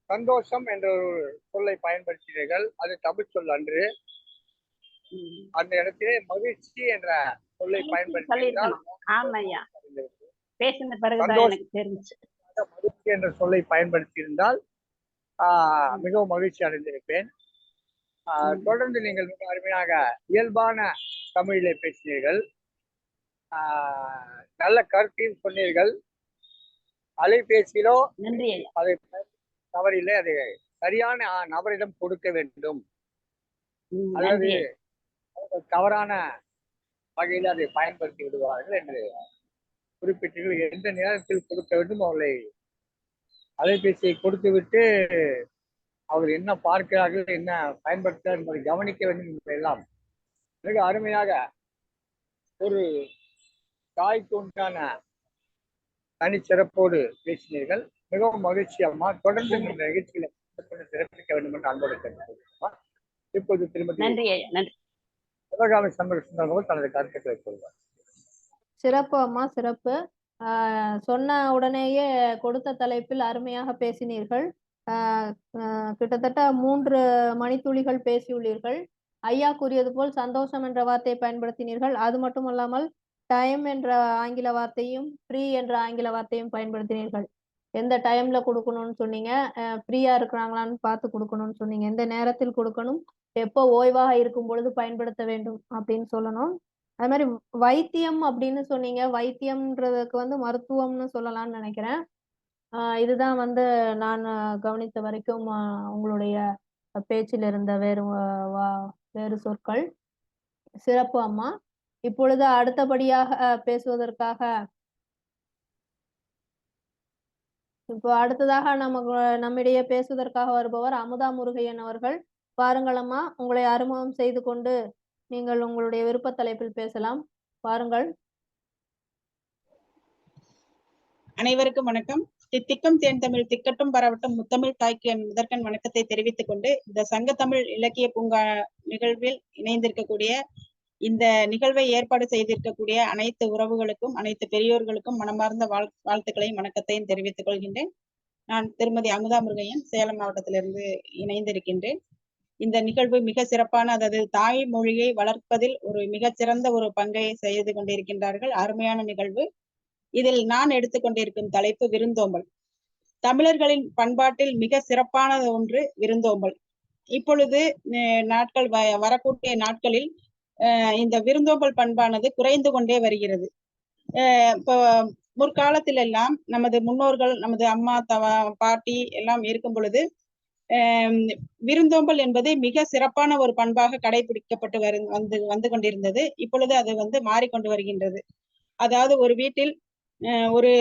சந்தோஷம் என்ற ஒரு சொல்லை பயன்படுத்தினீர்கள். அது தமிழ் சொல் அன்று. அந்த இடத்திலே மகிழ்ச்சி என்ற சொல்லை பயன்படுத்தினால் ஆமாய்யா, பேசின பிறகுதான் எனக்கு தெரிஞ்சு. மகிழ்ச்சி என்ற சொல்லை பயன்படுத்தி இருந்தால் மிகவும் மகிழ்ச்சி அடைந்திருப்பேன். தொடர்ந்து நீங்கள் மிக அருமையாக இயல்பான தமிழிலே பேசினீர்கள். நல்ல கருத்தையும் சொன்னீர்கள். அலைபேசியிலோ நன்றி. அதை தவறில்லை, அதை சரியான நபரிடம் கொடுக்க வேண்டும். அதாவது தவறான வகையில் அதை பயன்படுத்தி விடுவார்கள் என்று குறிப்பிட்டீர்கள். எந்த நேரத்தில் கொடுக்க வேண்டும், அவர்களை அலைபேசியை கொடுத்து விட்டு அவர்கள் என்ன பார்க்கிறார்கள், என்ன பயன்படுத்துகிறார்கள் என்பதை கவனிக்க வேண்டும் என்பதெல்லாம் மிக அருமையாக ஒரு தாய்க்கு உண்டான தனிச்சிறப்போடு பேசினீர்கள். மிகவும் மகிழ்ச்சி அம்மா. தொடர்ந்து இந்த நிகழ்ச்சிகளை சிறப்பிக்க வேண்டும் என்று அன்போடு கேட்டுக்கொள்கிறேன். இப்போது திருமதி சிவகாமி சந்திரசேகர் தனது கருத்துக்களை சொல்வார். சிறப்பு அம்மா, சிறப்பு. சொன்ன உடனேயே கொடுத்த தலைப்பில் அருமையாக பேசினீர்கள். கிட்டத்தட்ட 3 மணித்துளிகள் பேசியுள்ளீர்கள். ஐயா கூறியது போல் சந்தோஷம் என்ற வார்த்தையை பயன்படுத்தினீர்கள். அது மட்டுமல்லாமல் டைம் என்ற ஆங்கில வார்த்தையும் ஃப்ரீ என்ற ஆங்கில வார்த்தையும் பயன்படுத்தினீர்கள். எந்த டைம்ல கொடுக்கணும்னு சொன்னீங்க, ஃப்ரீயா இருக்கிறாங்களான்னு பார்த்து கொடுக்கணும்னு சொன்னீங்க, எந்த நேரத்தில் கொடுக்கணும், எப்போ ஓய்வாக இருக்கும் பொழுது பயன்படுத்த வேண்டும் அப்படின்னு சொல்லணும். அது மாதிரி வைத்தியம் அப்படின்னு சொன்னீங்க. வைத்தியம்ன்றதுக்கு மருத்துவம்னு சொல்லலாம்னு நினைக்கிறேன். இதுதான் நான் கவனித்த வரைக்கும் உங்களுடைய பேச்சில் இருந்த வேறு சொற்கள். சிறப்பு அம்மா. இப்பொழுது அடுத்தபடியாக பேசுவதற்காக அடுத்ததாக நம்மிடையே பேசுவதற்காக வருபவர் அமுதா முருகையன் அவர்கள். பாருங்கள் அம்மா, உங்களை அறிமுகம் செய்து கொண்டு நீங்கள் உங்களுடைய விருப்ப தலைப்பில் பேசலாம். பாருங்கள். அனைவருக்கும் வணக்கம். தித்திக்கும் தேன் தமிழ் திக்கட்டும் பரவட்டும் முத்தமிழ் தாய்க்கு என் முதற்கண் வணக்கத்தை தெரிவித்துக் கொண்டு, இந்த சங்க தமிழ் இலக்கிய பூங்கா நிகழ்வில் இணைந்திருக்கக்கூடிய, இந்த நிகழ்வை ஏற்பாடு செய்திருக்கக்கூடிய அனைத்து உறவுகளுக்கும், அனைத்து பெரியோர்களுக்கும் மனமார்ந்த வாழ்த்துக்களையும் வணக்கத்தையும் தெரிவித்துக் கொள்கின்றேன். நான் திருமதி அமுதா முருகையன், சேலம் மாவட்டத்திலிருந்து இணைந்திருக்கின்றேன். இந்த நிகழ்வு மிக சிறப்பான, அதாவது தாய் மொழியை வளர்ப்பதில் ஒரு மிகச்சிறந்த ஒரு பங்கை செய்து கொண்டிருக்கின்றார்கள். அருமையான நிகழ்வு. இதில் நான் எடுத்துக்கொண்டிருக்கும் தலைப்பு விருந்தோம்பல். தமிழர்களின் பண்பாட்டில் மிக சிறப்பான ஒன்று விருந்தோம்பல். இப்பொழுது நாட்கள் வரக்கூடிய நாட்களில் இந்த விருந்தோம்பல் பண்பானது குறைந்து கொண்டே வருகிறது. இப்போ முற்காலத்தில் எல்லாம் நமது முன்னோர்கள், நமது அம்மா பாட்டி எல்லாம் இருக்கும் பொழுது விருந்தோம்பல் என்பது மிக சிறப்பான ஒரு பண்பாக கடைபிடிக்கப்பட்டு வந்து கொண்டிருந்தது. இப்பொழுது அது மாறிக்கொண்டு வருகின்றது. அதாவது ஒரு வீட்டில், ஒரு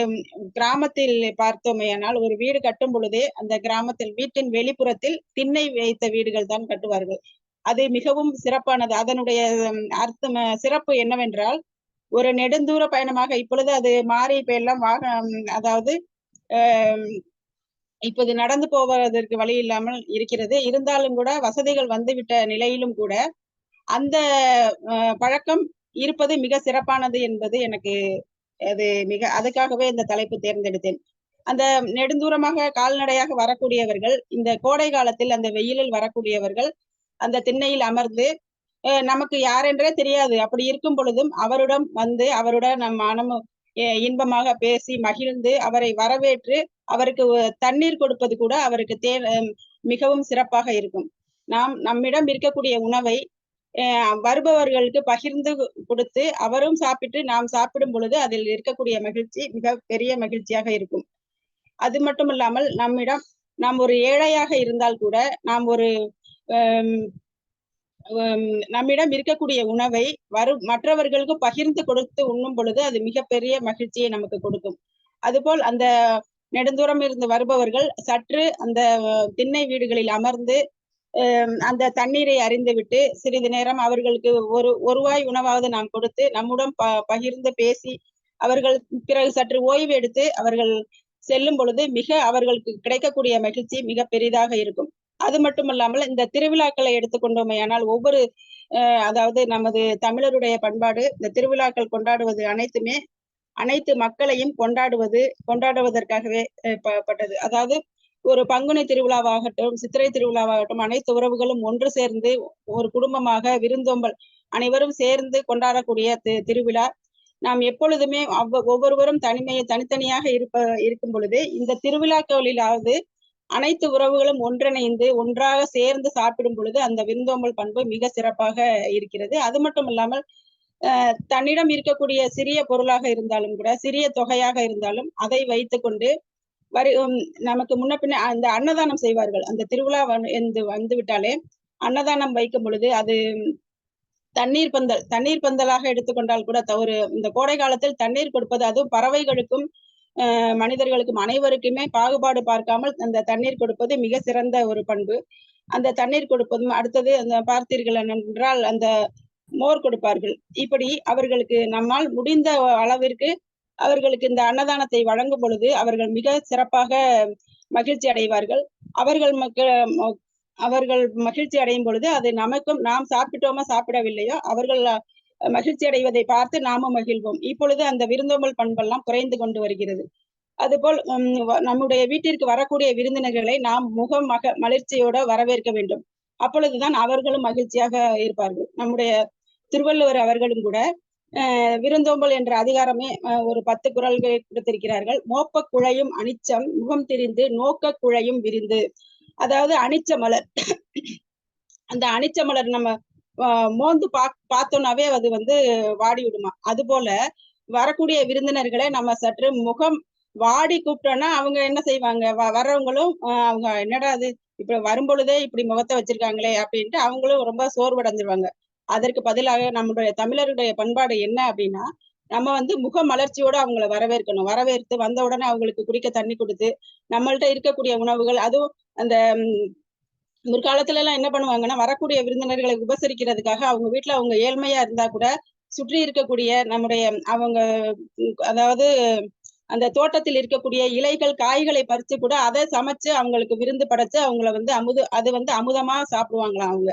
கிராமத்தில் பார்த்தோமேயானால், ஒரு வீடு கட்டும் பொழுதே அந்த கிராமத்தில் வீட்டின் வெளிப்புறத்தில் திண்ணை வைத்த வீடுகள் தான் கட்டுவார்கள். அது மிகவும் சிறப்பானது. அதனுடைய அர்த்தம், சிறப்பு என்னவென்றால், ஒரு நெடுந்தூர பயணமாக, இப்பொழுது அது மாறி இப்ப எல்லாம் அதாவது இப்போது நடந்து போவதற்கு வழி இல்லாமல் இருக்கிறது. இருந்தாலும் கூட வசதிகள் வந்துவிட்ட நிலையிலும் கூட அந்த பழக்கம் இருப்பது மிக சிறப்பானது என்பது எனக்கு அதுக்காகவே இந்த தலைப்பு தேர்ந்தெடுத்தேன். அந்த நெடுந்தூரமாக கால்நடையாக வரக்கூடியவர்கள், இந்த கோடை காலத்தில் அந்த வெயிலில் வரக்கூடியவர்கள் அந்த திண்ணையில் அமர்ந்து, நமக்கு யாரென்றே தெரியாது, அப்படி இருக்கும் பொழுதும் அவருடன் அவருடன் நம் மனம் இன்பமாக பேசி மகிழ்ந்து அவரை வரவேற்று அவருக்கு தண்ணீர் கொடுப்பது கூட அவருக்கு மிகவும் சிறப்பாக இருக்கும். நம்மிடம் இருக்கக்கூடிய உணவை வருபவர்களுக்கு பகிர்ந்து கொடுத்து அவரும் சாப்பிட்டு நாம் சாப்பிடும் பொழுது அதில் இருக்கக்கூடிய மகிழ்ச்சி மிக பெரிய மகிழ்ச்சியாக இருக்கும். அது மட்டும் இல்லாமல் நாம் ஒரு ஏழையாக இருந்தால் கூட நம்மிடம் இருக்கக்கூடிய உணவை மற்றவர்களுக்கு பகிர்ந்து கொடுத்து உண்ணும் பொழுது அது மிகப்பெரிய மகிழ்ச்சியை நமக்கு கொடுக்கும். அதுபோல் அந்த நெடுந்தூரம் இருந்து வருபவர்கள் சற்று அந்த திண்ணை வீடுகளில் அமர்ந்து அந்த தண்ணீரை அறிந்துவிட்டு சிறிது நேரம் அவர்களுக்கு ஒரு வாய் உணவாவது நாம் கொடுத்து நம்முடன் பகிர்ந்து பேசி அவர்கள் பிறகு சற்று ஓய்வு எடுத்து அவர்கள் செல்லும் பொழுது அவர்களுக்கு கிடைக்கக்கூடிய மகிழ்ச்சி மிக பெரிதாக இருக்கும். அது மட்டுமல்லாமல் இந்த திருவிழாக்களை எடுத்துக்கொண்டோமையானால் ஒவ்வொரு அதாவது நமது தமிழருடைய பண்பாடு இந்த திருவிழாக்கள் கொண்டாடுவது அனைத்துமே அனைத்து மக்களையும் கொண்டாடுவதற்காகவே பட்டது. அதாவது ஒரு பங்குனி திருவிழாவாகட்டும், சித்திரை திருவிழாவாகட்டும், அனைத்து உறவுகளும் ஒன்று சேர்ந்து ஒரு குடும்பமாக விருந்தோம்பல் அனைவரும் சேர்ந்து கொண்டாடக்கூடிய திருவிழா. நாம் எப்பொழுதுமே ஒவ்வொருவரும் தனித்தனியாக இருக்கும் பொழுது இந்த திருவிழாக்களிலாவது அனைத்து உறவுகளும் ஒன்றிணைந்து ஒன்றாக சேர்ந்து சாப்பிடும் பொழுது அந்த விருந்தோம்பல் பண்பு மிக சிறப்பாக இருக்கிறது. அது மட்டும் இல்லாமல் தன்னிடம் இருக்கக்கூடிய சிறிய பொருளாக இருந்தாலும் கூட, சிறிய தொகையாக இருந்தாலும் அதை வைத்துக்கொண்டு நமக்கு முன்ன பின்ன அந்த அன்னதானம் செய்வார்கள். அந்த திருவிழா வந்து விட்டாலே அன்னதானம் வைக்கும் பொழுது அது தண்ணீர் பந்தலாக எடுத்துக்கொண்டால் கூட தவறு. இந்த கோடை காலத்தில் தண்ணீர் கொடுப்பது, அதுவும் பறவைகளுக்கும் மனிதர்களுக்கும் அனைவருக்குமே பாகுபாடு பார்க்காமல் அந்த தண்ணீர் கொடுப்பது மிக சிறந்த ஒரு பண்பு. அந்த தண்ணீர் கொடுப்பதும், அடுத்தது அந்த பார்த்தீர்கள் என்றால் அந்த மோர் கொடுப்பார்கள். இப்படி அவர்களுக்கு நம்மால் முடிந்த அளவிற்கு அவர்களுக்கு இந்த அன்னதானத்தை வழங்கும் பொழுது அவர்கள் மிக சிறப்பாக மகிழ்ச்சி அடைவார்கள். அவர்கள் மகிழ்ச்சி அடையும் பொழுது அது நமக்கும், நாம் சாப்பிட்டோமா சாப்பிடவில்லையோ அவர்கள் மகிழ்ச்சி அடைவதை பார்த்து நாமும் மகிழ்வோம். இப்பொழுது அந்த விருந்தோம்பல் பண்பெல்லாம் குறைந்து கொண்டு வருகிறது. அதுபோல் நம்முடைய வீட்டிற்கு வரக்கூடிய விருந்தினர்களை நாம் மலர்ச்சியோட வரவேற்க வேண்டும். அப்பொழுதுதான் அவர்களும் மகிழ்ச்சியாக இருப்பார்கள். நம்முடைய திருவள்ளுவர் அவர்களும் கூட விருந்தோம்பல் என்ற அதிகாரமே ஒரு 10 குறள்களை கொடுத்திருக்கிறார்கள். மோப்ப குழையும் அனிச்சம் முகம் திரிந்து நோக்க குழையும் விருந்து. அதாவது அனிச்ச மலர், அந்த அனிச்ச மலர் நம்ம மோந்து பார்த்தோம்னாவே அது வாடி விடுமா. அது போல வரக்கூடிய விருந்தினர்களை நம்ம சற்று முகம் வாடி கூப்பிட்டோம்னா அவங்க என்ன செய்வாங்க, வர்றவங்களும் அவங்க என்னடா அது இப்ப வரும்பொழுதே இப்படி முகத்தை வச்சிருக்காங்களே அப்படின்ட்டு அவங்களும் ரொம்ப சோர்வடைஞ்சிருவாங்க. அதற்கு பதிலாக நம்மளுடைய தமிழருடைய பண்பாடு என்ன அப்படின்னா, நம்ம முக மலர்ச்சியோட அவங்களை வரவேற்கணும். வரவேற்று வந்த உடனே அவங்களுக்கு குடிக்க தண்ணி கொடுத்து, நம்மள்ட்ட இருக்கக்கூடிய உணவுகள், அதுவும் அந்த முற்காலத்துல எல்லாம் என்ன பண்ணுவாங்கன்னா, வரக்கூடிய விருந்தினர்களை உபசரிக்கிறதுக்காக அவங்க வீட்டுல அவங்க ஏழ்மையா இருந்தா கூட சுற்றி இருக்கக்கூடிய நம்முடைய அவங்க அதாவது அந்த தோட்டத்தில் இருக்கக்கூடிய இலைகள் காய்களை பறிச்சு கூட அதை சமைச்சு அவங்களுக்கு விருந்து படைச்சு அவங்கள அமுதமா சாப்பிடுவாங்களாம் அவங்க.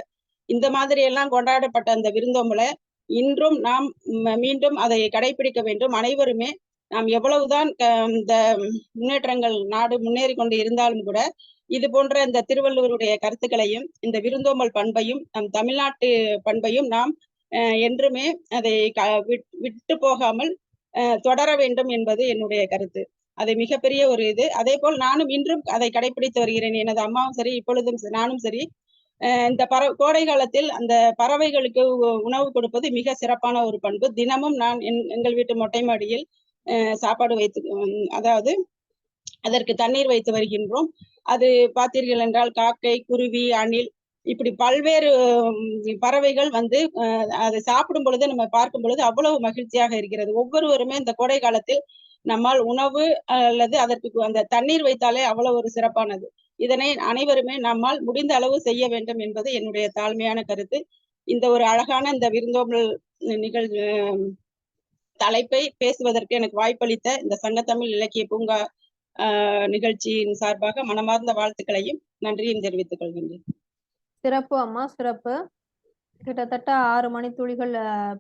இந்த மாதிரி எல்லாம் கொண்டாடப்பட்ட அந்த விருந்தோம்பலை இன்றும் நாம் மீண்டும் அதை கடைபிடிக்க வேண்டும். அனைவருமே நாம் எவ்வளவுதான் இந்த முன்னேற்றங்கள் நாடு முன்னேறி கொண்டு இருந்தாலும் கூட இது போன்ற இந்த திருவள்ளுவருடைய கருத்துக்களையும் இந்த விருந்தோம்பல் பண்பையும் நம் தமிழ்நாட்டு பண்பையும் நாம் என்றுமே அதை விட்டு போகாமல் தொடர வேண்டும் என்பது என்னுடைய கருத்து. அது மிகப்பெரிய ஒரு இது. அதே போல் நானும் இன்றும் அதை கடைபிடித்து வருகிறேன். எனது அம்மாவும் சரி, இப்பொழுதும் நானும் சரி, இந்த கோடை காலத்தில் அந்த பறவைகளுக்கு உணவு கொடுப்பது மிக சிறப்பான ஒரு பண்பு. தினமும் நான் எங்கள் வீட்டு மொட்டை மாடியில் சாப்பாடு வைத்து, அதாவது அதற்கு தண்ணீர் வைத்து வருகின்றோம். அது பார்த்தீர்கள் என்றால் காக்கை, குருவி, அணில், இப்படி பல்வேறு பறவைகள் அதை சாப்பிடும் பொழுது நம்ம பார்க்கும் பொழுது அவ்வளவு மகிழ்ச்சியாக இருக்கிறது. ஒவ்வொருவருமே இந்த கோடை காலத்தில் நம்மால் உணவு அல்லது அதற்கு அந்த தண்ணீர் வைத்தாலே அவ்வளவு ஒரு சிறப்பானது. இதனை அனைவருமே நம்மால் முடிந்த அளவு செய்ய வேண்டும் என்பது என்னுடைய தாழ்மையான கருத்து. இந்த ஒரு அழகான இந்த விருந்தோம்பல் தலைப்பை பேசுவதற்கு எனக்கு வாய்ப்பளித்த இந்த சங்கத்தமிழ் இலக்கிய பூங்கா நிகழ்ச்சியின் சார்பாக மனமார்ந்த வாழ்த்துக்களையும் நன்றியும் தெரிவித்துக் கொள்கின்றேன். சிறப்பு அம்மா, சிறப்பு. கிட்டத்தட்ட 6 மணித்துளிகள்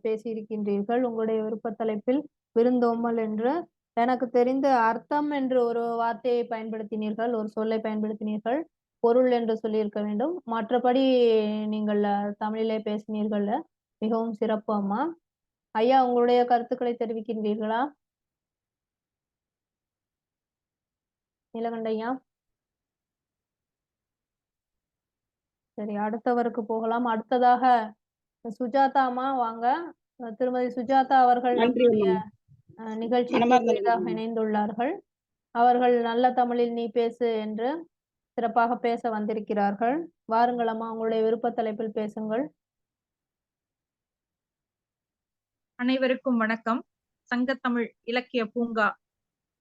பேசியிருக்கின்றீர்கள் உங்களுடைய விருப்ப தலைப்பில் விருந்தோம்பல் என்று. எனக்கு தெரிந்த அர்த்தம் என்று ஒரு வார்த்தையை பயன்படுத்தினீர்கள், ஒரு சொல்லை பயன்படுத்தினீர்கள், பொருள் என்று சொல்லியிருக்க வேண்டும். மற்றபடி நீங்கள் தமிழிலே பேசினீர்கள். மிகவும் சிறப்பு அம்மா. ஐயா, உங்களுடைய கருத்துக்களை தெரிவிக்கின்றீர்களா? நீலகண்டையா. சரி, அடுத்தவருக்கு போகலாம். அடுத்ததாக சுஜாதா அம்மா வாங்க. திருமதி சுஜாதா அவர்கள் நம்முடைய நிகழ்ச்சிக்கு புதிதாக இணைந்துள்ளார்கள். அவர்கள் நல்ல தமிழில் நீ பேசு என்று சிறப்பாக பேச வந்திருக்கிறார்கள். வாருங்கள் அம்மா, உங்களுடைய விருப்ப தலைப்பில் பேசுங்கள். அனைவருக்கும் வணக்கம். சங்கத்தமிழ் இலக்கிய பூங்கா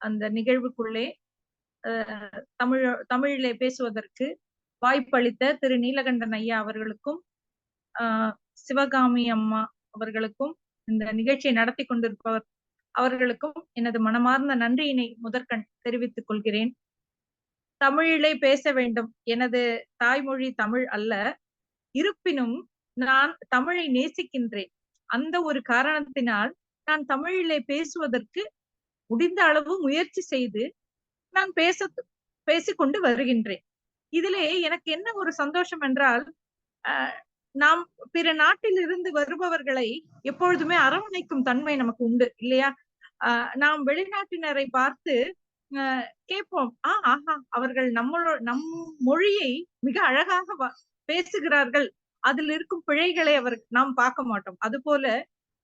அந்த நிகழ்வுக்குள்ளே தமிழிலே பேசுவதற்கு வாய்ப்பளித்த திரு நீலகண்டன் ஐயா அவர்களுக்கும் சிவகாமி அம்மா அவர்களுக்கும் இந்த நிகழ்ச்சியை நடத்தி கொண்டிருப்பவர் அவர்களுக்கும் எனது மனமார்ந்த நன்றியினை முதற்கண் தெரிவித்துக் கொள்கிறேன். தமிழிலே பேச வேண்டும். எனது தாய்மொழி தமிழ் அல்ல. இருப்பினும் நான் தமிழை நேசிக்கின்றேன். அந்த ஒரு காரணத்தினால் நான் தமிழிலே பேசுவதற்கு முடிந்த அளவு முயற்சி செய்து நான் பேசிக்கொண்டு வருகின்றேன். இதிலே எனக்கு என்ன ஒரு சந்தோஷம் என்றால், நாம் பிற நாட்டில் இருந்து வருபவர்களை எப்பொழுதுமே அரவணைக்கும் தன்மை நமக்கு உண்டு இல்லையா? நாம் வெளிநாட்டினரை பார்த்து கேட்போம், ஆஹா அவர்கள் நம் மொழியை மிக அழகாக பேசுகிறார்கள், அதில் இருக்கும் பிழைகளை நாம் பார்க்க மாட்டோம். அதுபோல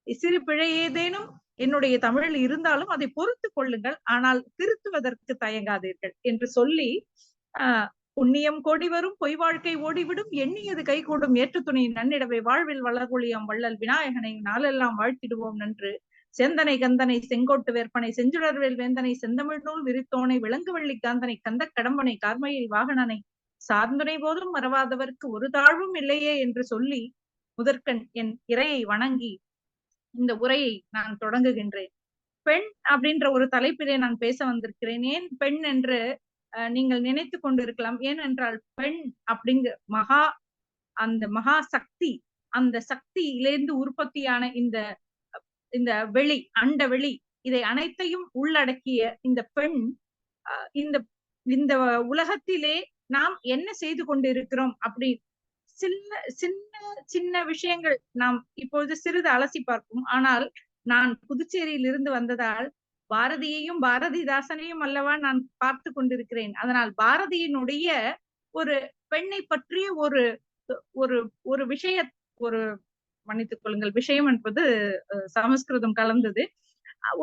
சிறு பிழை ஏதேனும் என்னுடைய தமிழில் இருந்தாலும் அதை பொறுத்து கொள்ளுங்கள், ஆனால் திருத்துவதற்கு தயங்காதீர்கள் என்று சொல்லி புண்ணியம் கோடி வரும் பொய் வாழ்க்கை ஓடிவிடும் எண்ணியது கைகூடும் ஏற்று துணை நன்னிடவை வாழ்வில் வளர்கொழியாம் வள்ளல் விநாயகனை நாளெல்லாம் வாழ்த்திடுவோம் நன்று செந்தனை கந்தனை செங்கோட்டு வேற்பனை செஞ்சுடர்வேல் வேந்தனை செந்தமிழ் நூல் விரித்தோனை விலங்கு வள்ளி காந்தனை கந்த கடம்பனை கார்மையில் வாகனனை சார்ந்துனை போதும் மறவாதவர்க்கு ஒரு தாழ்வும் இல்லையே என்று சொல்லி முதற்கண் என் இறையை வணங்கி இந்த உரையை நான் தொடங்குகின்றேன். பெண் அப்படின்ற ஒரு தலைப்பிலே நான் பேச வந்திருக்கிறேன். ஏன் பெண் என்று நீங்கள் நினைத்து கொண்டிருக்கலாம். ஏனென்றால் பெண் அப்படிங்கிற அந்த மகா சக்தி, அந்த சக்தியிலிருந்து உற்பத்தியான இந்த வெளி, அண்ட வெளி, இதை அனைத்தையும் உள்ளடக்கிய இந்த பெண் இந்த உலகத்திலே நாம் என்ன செய்து கொண்டிருக்கிறோம் அப்படி சின்ன விஷயங்கள் நாம் இப்பொழுது சிறிது அலசி பார்ப்போம். ஆனால் நான் புதுச்சேரியில் இருந்து வந்ததால் பாரதியையும் பாரதிதாசனையும் அல்லவா நான் பார்த்து கொண்டிருக்கிறேன். அதனால் பாரதியினுடைய ஒரு பெண்ணை பற்றிய ஒரு மன்னித்துக் கொள்ளுங்கள், விஷயம் என்பது சமஸ்கிருதம் கலந்தது.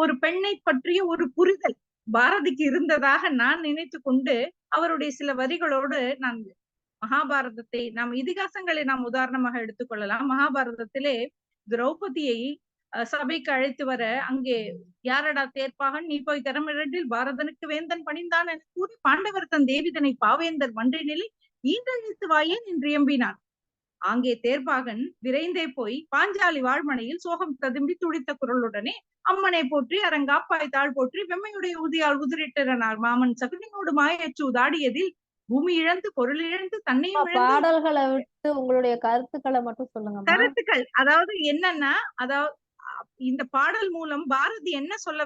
ஒரு பெண்ணை பற்றிய ஒரு புரிதல் பாரதிக்கு இருந்ததாக நான் நினைத்து கொண்டு அவருடைய சில வரிகளோடு நான் மகாபாரதத்தை, நாம் இதிகாசங்களை நாம் உதாரணமாக எடுத்துக்கொள்ளலாம். மகாபாரதத்திலே திரௌபதியை சபைக்கு அழைத்து வர அங்கே யாரடா தேர்ப்பாகன், நீ போய் தரமிரண்டில் பாரதனுக்கு வேந்தன் பணிந்தான் என கூறி பாண்டவர் தன் தேவிதனை பாவேந்தர் மன்றினிலை ஈன்றழித்து வாயேன் என்று எம்பினான். அங்கே தேர்ப்பாகன் விரைந்தே போய் பாஞ்சாலி வாழ்மனையில் சோகம் ததும்பி துடித்த குரலுடனே அம்மனை போற்றி அரங்காப்பாய் தாழ் போற்றி வெம்மையுடைய உதியால் உதிரிட்டனார் மாமன் சகுனியோடு மாயச்சு தாடியதில் பூமி இழந்து பொருள் இழந்து தன்னையும் பாடல்களை விட்டு உங்களுடைய கருத்துக்களை மட்டும் சொல்லுங்க. கருத்துக்கள் அதாவது என்னன்னா, அதாவது இந்த பாடல் மூலம் பாரதி என்ன சொல்ல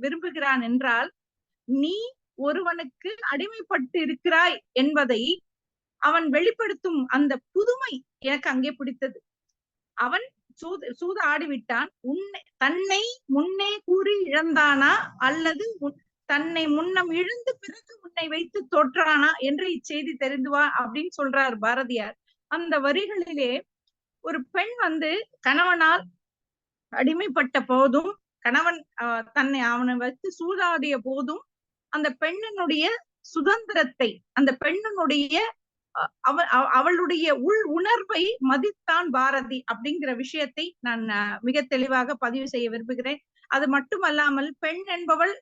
விரும்புகிறான் என்றால், நீ ஒருவனுக்கு அடிமைப்பட்டு இருக்கிறாய் என்பதை அவன் வெளிப்படுத்தும் அந்த புதுமை எனக்கு அங்கே பிடித்தது. அவன் சூத ஆடிவிட்டான். தன்னை முன்னே கூறி இழந்தானா அல்லது தன்னை முன்னம் இழந்து பிறகு உன்னை வைத்து தோற்றானா என்று இச்செய்தி தெரிந்துவா அப்படின்னு சொல்றார் பாரதியார். அந்த வரிகளிலே ஒரு பெண் கணவனால் அடிமைப்பட்ட போதும், கணவன் அவனை வைத்து சூதாடிய போதும் அந்த பெண்ணினுடைய சுதந்திரத்தை, அந்த பெண்ணினுடைய அவளுடைய உள் உணர்வை மதித்தான் பாரதி அப்படிங்கிற விஷயத்தை நான் மிக தெளிவாக பதிவு செய்ய விரும்புகிறேன். அது மட்டுமல்லாமல் பெண் என்பவள்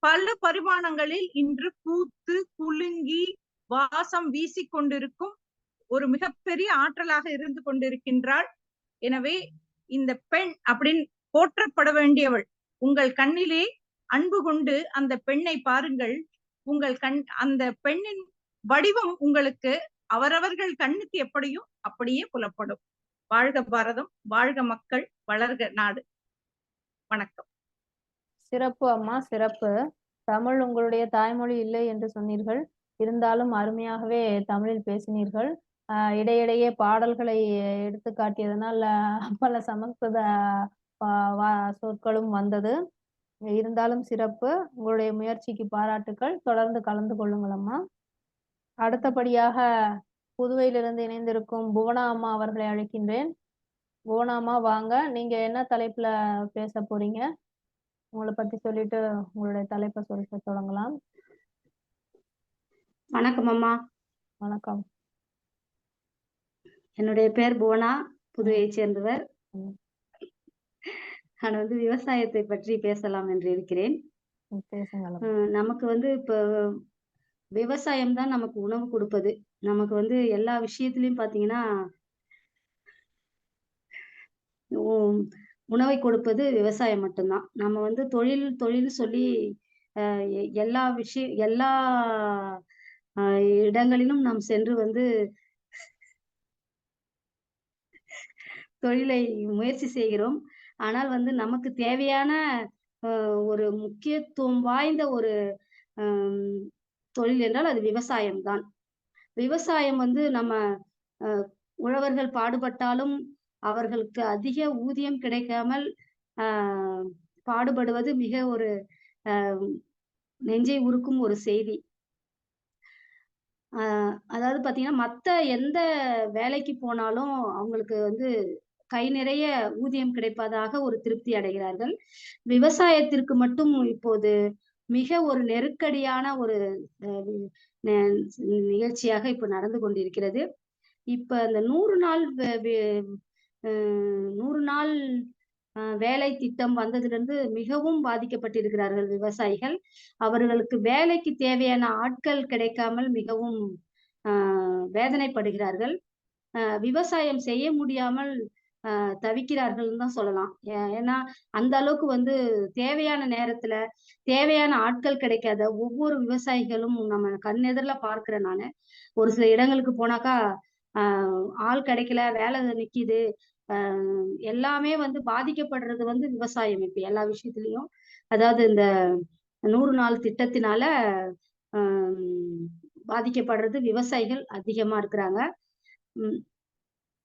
பல பரிமாணங்களில் இன்று பூத்து குலுங்கி வாசம் வீசி கொண்டிருக்கும் ஒரு மிகப்பெரிய ஆற்றலாக இருந்து கொண்டிருக்கின்றாள். எனவே இந்த பெண் அப்படின்னு போற்றப்பட வேண்டியவள். உங்கள் கண்ணிலே அன்பு கொண்டு அந்த பெண்ணை பாருங்கள். அந்த பெண்ணின் வடிவம் உங்களுக்கு அவரவர்கள் கண்ணுக்கு எப்படியும் அப்படியே புலப்படும். வாழ்க பாரதம், வாழ்க மக்கள், வளர்க நாடு. வணக்கம். சிறப்பு அம்மா, சிறப்பு. தமிழ் உங்களுடைய தாய்மொழி இல்லை என்று சொன்னீர்கள். இருந்தாலும் அருமையாகவே தமிழில் பேசினீர்கள். இடையிடையே பாடல்களை எடுத்து காட்டியதனால் பல சமஸ்கிருத சொற்களும் வந்தது. இருந்தாலும் சிறப்பு. உங்களுடைய முயற்சிக்கு பாராட்டுக்கள். தொடர்ந்து கலந்து கொள்ளுங்கள் அம்மா. அடுத்தபடியாக புதுவையிலிருந்து இணைந்திருக்கும் புவனா அம்மா அவர்களை அழைக்கின்றேன். புவனா அம்மா வாங்க. நீங்க என்ன தலைப்புல பேச போறீங்க? உங்களை பத்தி சொல்லிட்டு உங்களுடைய தலைப்பை சொல்லிட்டு தொடங்கலாம். வணக்கம் அம்மா. வணக்கம். என்னுடைய பேர் புவனா, புதுவையை சேர்ந்தவர். நான் விவசாயத்தை பற்றி பேசலாம் என்று இருக்கிறேன். பேசுங்களேன். நமக்கு வந்து இப்ப விவசாயம் தான் நமக்கு உணவு கொடுப்பது. நமக்கு வந்து எல்லா விஷயத்திலயும் பாத்தீங்கன்னா, உ உணவை கொடுப்பது விவசாயம் மட்டும்தான். நம்ம வந்து தொழில் தொழில் சொல்லி அ எல்லா அ இடங்களிலும் நாம் சென்று வந்து தொழிலை முயற்சி செய்கிறோம். ஆனால் வந்து நமக்கு தேவையான ஒரு முக்கியத்துவம் வாய்ந்த ஒரு அம் தொழில் என்றால் அது விவசாயம் தான். விவசாயம் வந்து நம்ம அ உழவர்கள் பாடுபட்டாலும் அவர்களுக்கு அதிக ஊதியம் கிடைக்காமல் அ பாடுபடுவது மிக ஒரு அ நெஞ்சை உருக்கும் ஒரு செய்தி. அ அதாவது பார்த்தீங்கன்னா, மத்த எந்த வேலைக்கு போனாலும் அவங்களுக்கு வந்து கை நிறைய ஊதியம் கிடைப்பதாக ஒரு திருப்தி அடைகிறார்கள். விவசாயத்திற்கு மட்டும் இப்போது மிக ஒரு நெருக்கடியான ஒரு அ ந நிகழ்ச்சியாக இப்ப நடந்து கொண்டிருக்கிறது. இப்ப அந்த 100 நாள் வே வே அ 100 நாள் வேலை திட்டம் வந்ததிலிருந்து மிகவும் பாதிக்கப்பட்டிருக்கிறார்கள் விவசாயிகள். அவர்களுக்கு வேலைக்கு தேவையான ஆட்கள் கிடைக்காமல் மிகவும் அ வேதனைப்படுகிறார்கள். விவசாயம் செய்ய முடியாமல் தவிக்கிறார்கள்ன்னு தான் சொல்லலாம். ஏன்னா, அந்த அளவுக்கு வந்து தேவையான நேரத்துல, தேவையான ஆட்கள் கிடைக்காத ஒவ்வொரு விவசாயிகளும் நம்ம கண்ணெதிர்ல பார்க்கிறேன் நானு. ஒரு சில இடங்களுக்கு போனாக்கா, அ ஆள் கிடைக்கல, வேலை நிக்குது. அ எல்லாமே வந்து பாதிக்கப்படுறது வந்து விவசாயம் இப்ப எல்லா விஷயத்துலயும். அதாவது இந்த 100 நாள் திட்டத்தினால அம் பாதிக்கப்படுறது விவசாயிகள் அதிகமா இருக்கிறாங்க. ம்.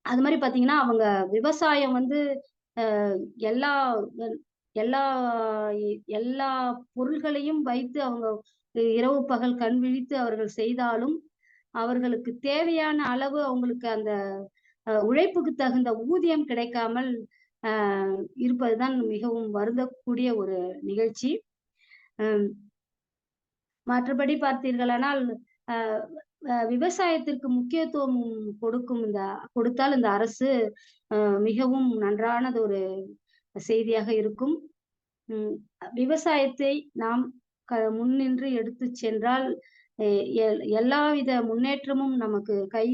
அது மாரி பார்த்தீங்கன்னா, அவங்க விவசாயம் வந்து அ எல்லா எல் எல்லா எல்லா பொருள்களையும் வைத்து அவங்க இரவு பகல் கண் விழித்து அவர்கள் செய்தாலும், அவர்களுக்கு தேவையான அளவு அவங்களுக்கு அந்த உழைப்புக்கு தகுந்த ஊதியம் கிடைக்காமல் அ இருப்பதுதான் மிகவும் வருந்தக்கூடிய ஒரு நிகழ்ச்சி. ம். மற்றபடி பார்த்தீர்களானால், அ விவசாயத்திற்கு முக்கியத்துவம் கொடுத்தால் இந்த அரசு அ மிகவும் நன்றானது ஒரு செய்தியாக இருக்கும். ம். விவசாயத்தை நாம் முன்னின்று எடுத்துச் சென்றால், எ எல் எல்லாவித முன்னேற்றமும் நமக்கு கை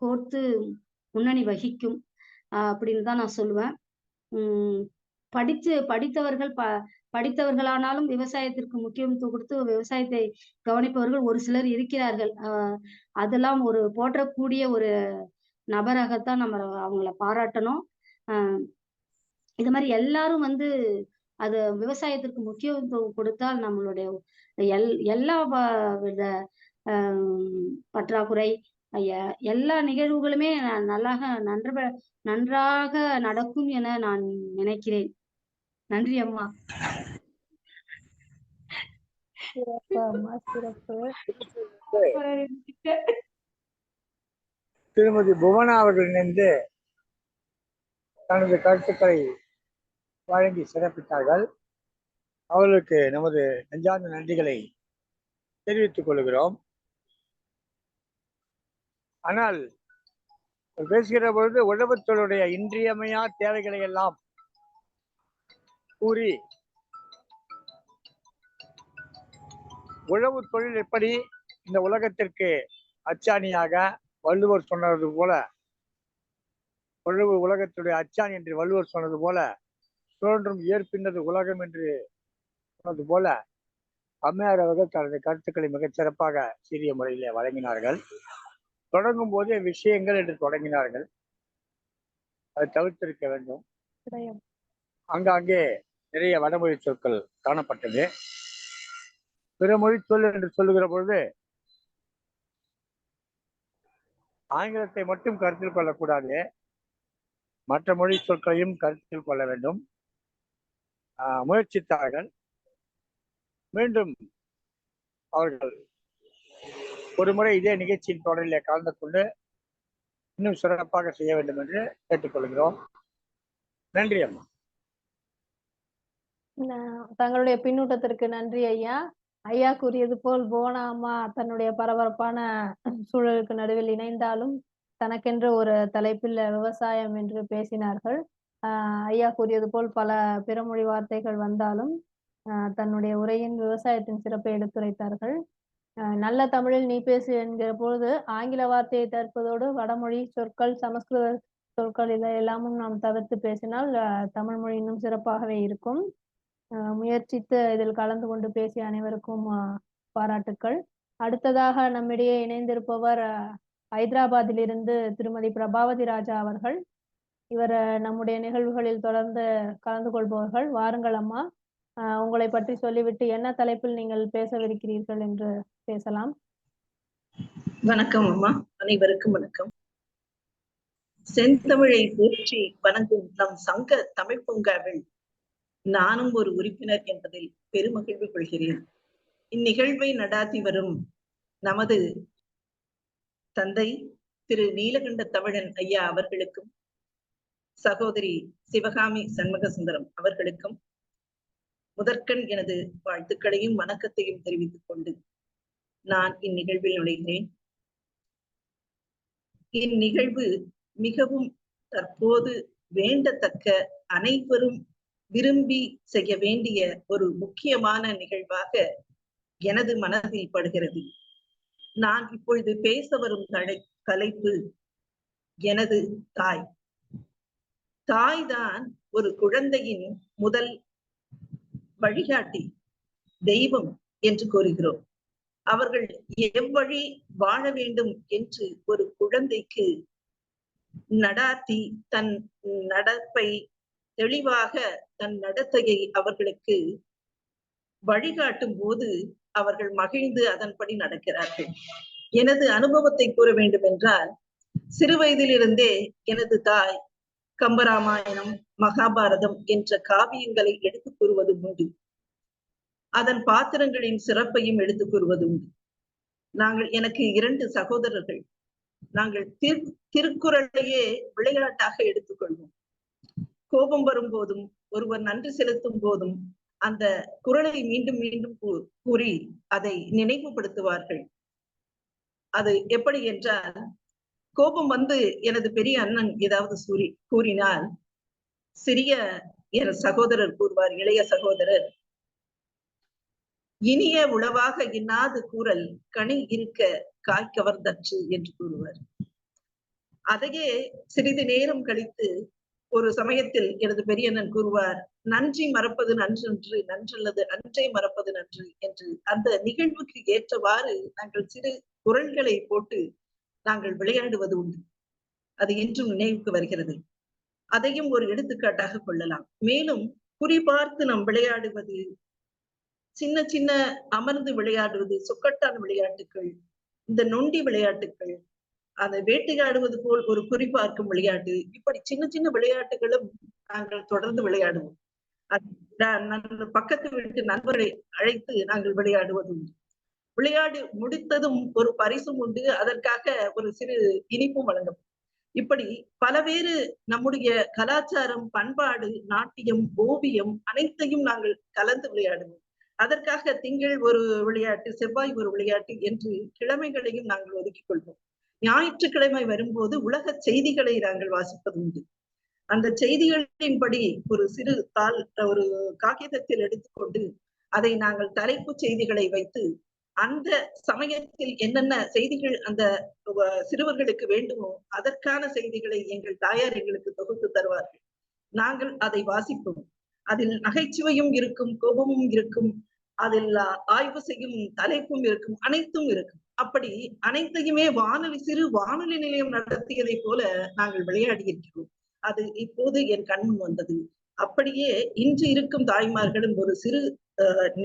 கோர்த்து முன்னணி வகிக்கும். அப்படின்னு தான் நான் சொல்லுவேன். ம். படித்தவர்கள் படித்தவர்களானாலும் விவசாயத்திற்கு முக்கியத்துவம் கொடுத்து விவசாயத்தை கவனிப்பவர்கள் ஒரு சிலர் இருக்கிறார்கள். அதெல்லாம் ஒரு போற்றக்கூடிய ஒரு நபராகத்தான் நம்ம அவங்கள பாராட்டணும். அ இது மாரி எல்லாரும் வந்து அது விவசாயத்திற்கு முக்கியத்துவம் கொடுத்தால் நம்மளுடைய எல்லா வித அ பற்றாக்குறை, எல்லா நிகழ்வுகளுமே நன்றாக நடக்கும் என நான் நினைக்கிறேன். நன்றி அம்மா. சிறப்பு அம்மா, சிறப்பு. திருமதி புவனா அவர்கள் இணைந்து தனது கருத்துக்களை வழங்கி சிறப்பித்தார்கள். அவர்களுக்கு நமது நெஞ்சார்ந்த நன்றிகளை தெரிவித்துக் கொள்கிறோம். ஆனால் பேசுகிற பொழுது உழவுத்துறையுடைய இன்றியமையா தேவைகளை எல்லாம் கூறி, உழவு தொழில் எப்படி இந்த உலகத்திற்கு அச்சாணியாக வள்ளுவர் சொன்னது போல, உழவு உலகத்துடைய அச்சாணி என்று வள்ளுவர் சொன்னது போல, தோன்றும் ஏற்பின்னது உலகம் என்று சொன்னது போல, அம்மையார் அவர்கள் தனது கருத்துக்களை மிகச் சிறப்பாக சிறிய முறையிலே வழங்கினார்கள். தொடங்கும் போதே விஷயங்கள் என்று தொடங்கினார்கள். அதை தவிர்த்திருக்க வேண்டும். அங்காங்கே நிறைய வடமொழி சொற்கள் காணப்பட்டது. பிறமொழி சொல் என்று சொல்லுகிற பொழுது ஆங்கிலத்தை மட்டும் கருத்தில் கொள்ளக்கூடாது, மற்ற மொழி சொற்களையும் கருத்தில் கொள்ள வேண்டும். முயற்சித்தார்கள். மீண்டும் அவர்கள் ஒரு முறை இதே நிகழ்ச்சியின் தொடரிலே கலந்து கொண்டு இன்னும் சிறப்பாக செய்ய வேண்டும் என்று கேட்டுக்கொள்கிறோம். நன்றி அம்மா. தங்களுடைய பின்னூட்டத்திற்கு நன்றி ஐயா. ஐயா கூறியது போல் புவனா அம்மா தன்னுடைய பரபரப்பான சூழலுக்கு நடுவில் இணைந்தாலும் தனக்கென்று ஒரு தலைப்பில் விவசாயம் என்று பேசினார்கள். ஐயா கூறியது போல் பல பிறமொழி வார்த்தைகள் வந்தாலும் தன்னுடைய உரையின் விவசாயத்தின் சிறப்பை எடுத்துரைத்தார்கள். நல்ல தமிழில் நீ பேசு என்கிற பொழுது ஆங்கில வார்த்தையை தவிர்ப்பதோடு வடமொழி சொற்கள், சமஸ்கிருத சொற்கள் இதையெல்லாமும் நாம் தவிர்த்து பேசினால் தமிழ் மொழி இன்னும் சிறப்பாகவே இருக்கும். முயற்சித்து இதில் கலந்து கொண்டு பேசிய அனைவருக்கும் பாராட்டுக்கள். அடுத்ததாக நம்மிடையே இணைந்திருப்பவர் ஹைதராபாத்திலிருந்து திருமதி பிரபாவதி ராஜா அவர்கள். இவர் நம்முடைய நிகழ்வுகளில் தொடர்ந்து கலந்து கொள்பவர்கள். வாருங்கள் அம்மா, உங்களை பற்றி சொல்லிவிட்டு என்ன தலைப்பில் நீங்கள் பேசவிருக்கிறீர்கள் என்று பேசலாம். வணக்கம் அம்மா, அனைவருக்கும் வணக்கம். செந்தமிழை போற்றி வணங்கும் நம் சங்க தமிழ் பூங்காவில் நானும் ஒரு உறுப்பினர் என்பதில் பெருமகிழ்வு கொள்கிறேன். இந்நிகழ்வை நடாத்தி வரும் நமது தந்தை திரு நீலகண்ட தமிழன் ஐயா அவர்களுக்கும் சகோதரி சிவகாமி சண்முக சுந்தரம் அவர்களுக்கும் முதற்கண் எனது வாழ்த்துக்களையும் வணக்கத்தையும் தெரிவித்துக் கொண்டு நான் இந்நிகழ்வில் நுழைகிறேன். இந்நிகழ்வு மிகவும் தற்போது வேண்டத்தக்க, அனைவரும் விரும்பி செய்ய வேண்டிய ஒரு முக்கியமான நிகழ்வாக எனது மனதில் படுகிறது. நான் இப்பொழுது பேச வரும் தலைப்பு எனது தாய். தாய்தான் ஒரு குழந்தையின் முதல் வழிகாட்டி, தெய்வம் என்று கூறுகிறோம். அவர்கள் எவ்வழி வாழ வேண்டும் என்று ஒரு குழந்தைக்கு நடாத்தி தன் நடப்பை தெளிவாக, தன் நடத்தையை அவர்களுக்கு வழிகாட்டும் போது அவர்கள் மகிழ்ந்து அதன்படி நடக்கிறார்கள். எனது அனுபவத்தை கூற வேண்டும் என்றால், சிறு வயதிலிருந்தே எனது தாய் கம்பராமாயணம், மகாபாரதம் என்ற காவியங்களை எடுத்துக் கூறுவது உண்டு. அதன் பாத்திரங்களின் சிறப்பையும் எடுத்துக் கூறுவது உண்டு. எனக்கு 2 சகோதரர்கள். நாங்கள் திருக்குறளையே விளையாட்டாக எடுத்துக்கொள்வோம். கோபம் வரும் போதும், ஒருவர் நன்றி செலுத்தும் போதும் அந்த குறளை மீண்டும் மீண்டும் கூறி அதை நினைவுபடுத்துவார்கள். அது எப்படி என்றால், கோபம் வந்து எனது பெரிய அண்ணன் ஏதாவது கூறினால் சிறிய என் சகோதரர் கூறுவார், இளைய சகோதரர், இனிய உளவாக இன்னாது கூறல் கனி இருக்க காய் கவர்ந்தற்று என்று கூறுவார். அதையே சிறிது நேரம் கழித்து ஒரு சமயத்தில் எனது பெரியண்ணன் கூறுவார், நன்றி மறப்பது நன்றன்று, நன்றல்லது அன்றை மறப்பது நன்று என்று. அந்த நிகழ்வுக்கு ஏற்றவாறு நாங்கள் சிறு குரல்களை போட்டு நாங்கள் விளையாடுவது உண்டு. அது இன்றும் நினைவுக்கு வருகிறது. அதையும் ஒரு எடுத்துக்காட்டாக கொள்ளலாம். மேலும் குறிபார்த்து நாம் விளையாடுவது, சின்ன சின்ன அமர்ந்து விளையாடுவது, சொக்கட்டான் விளையாட்டுகள், இந்த நொண்டி விளையாட்டுகள், அதை வேட்டையாடுவது போல் ஒரு குறிபார்க்கும் விளையாட்டு, இப்படி சின்ன சின்ன விளையாட்டுகளும் நாங்கள் தொடர்ந்து விளையாடுவோம். பக்கத்து வீட்டு நண்பர்களை அழைத்து நாங்கள் விளையாடுவது உண்டு. விளையாடி முடித்ததும் ஒரு பரிசும் உண்டு, அதற்காக ஒரு சிறு இனிப்பும் வழங்கும். இப்படி பலவேறு நம்முடைய கலாச்சாரம், பண்பாடு, நாட்டியம், ஓவியம் அனைத்தையும் நாங்கள் கலந்து விளையாடுவோம். அதற்காக திங்கள் ஒரு விளையாட்டு, செவ்வாய் ஒரு விளையாட்டு என்று கிழமைகளையும் நாங்கள் ஒதுக்கிக் கொள்வோம். ஞாயிற்றுக்கிழமை வரும்போது உலக செய்திகளை நாங்கள் வாசிப்பது உண்டு. அந்த செய்திகளின்படி ஒரு சிறு ஒரு காகிதத்தில் எடுத்துக்கொண்டு அதை நாங்கள் தலைப்பு செய்திகளை வைத்து அந்த சமயத்தில் என்னென்ன செய்திகள் அந்த சிறுவர்களுக்கு வேண்டுமோ அதற்கான செய்திகளை எங்கள் தாயார் எங்களுக்கு தொகுத்து தருவார்கள். நாங்கள் அதை வாசிப்போம். அதில் நகைச்சுவையும் இருக்கும், கோபமும் இருக்கும், அதில் ஆய்வு செய்யும் தலைப்பும் இருக்கும், அனைத்தும் இருக்கும். அப்படி அனைத்தையுமே சிறு வானொலி நிலையம் நடத்தியதை போல நாங்கள் விளையாடி இருக்கிறோம். அது இப்போது என் கண்முன் வந்தது. அப்படியே இன்று இருக்கும் தாய்மார்களும் ஒரு சிறு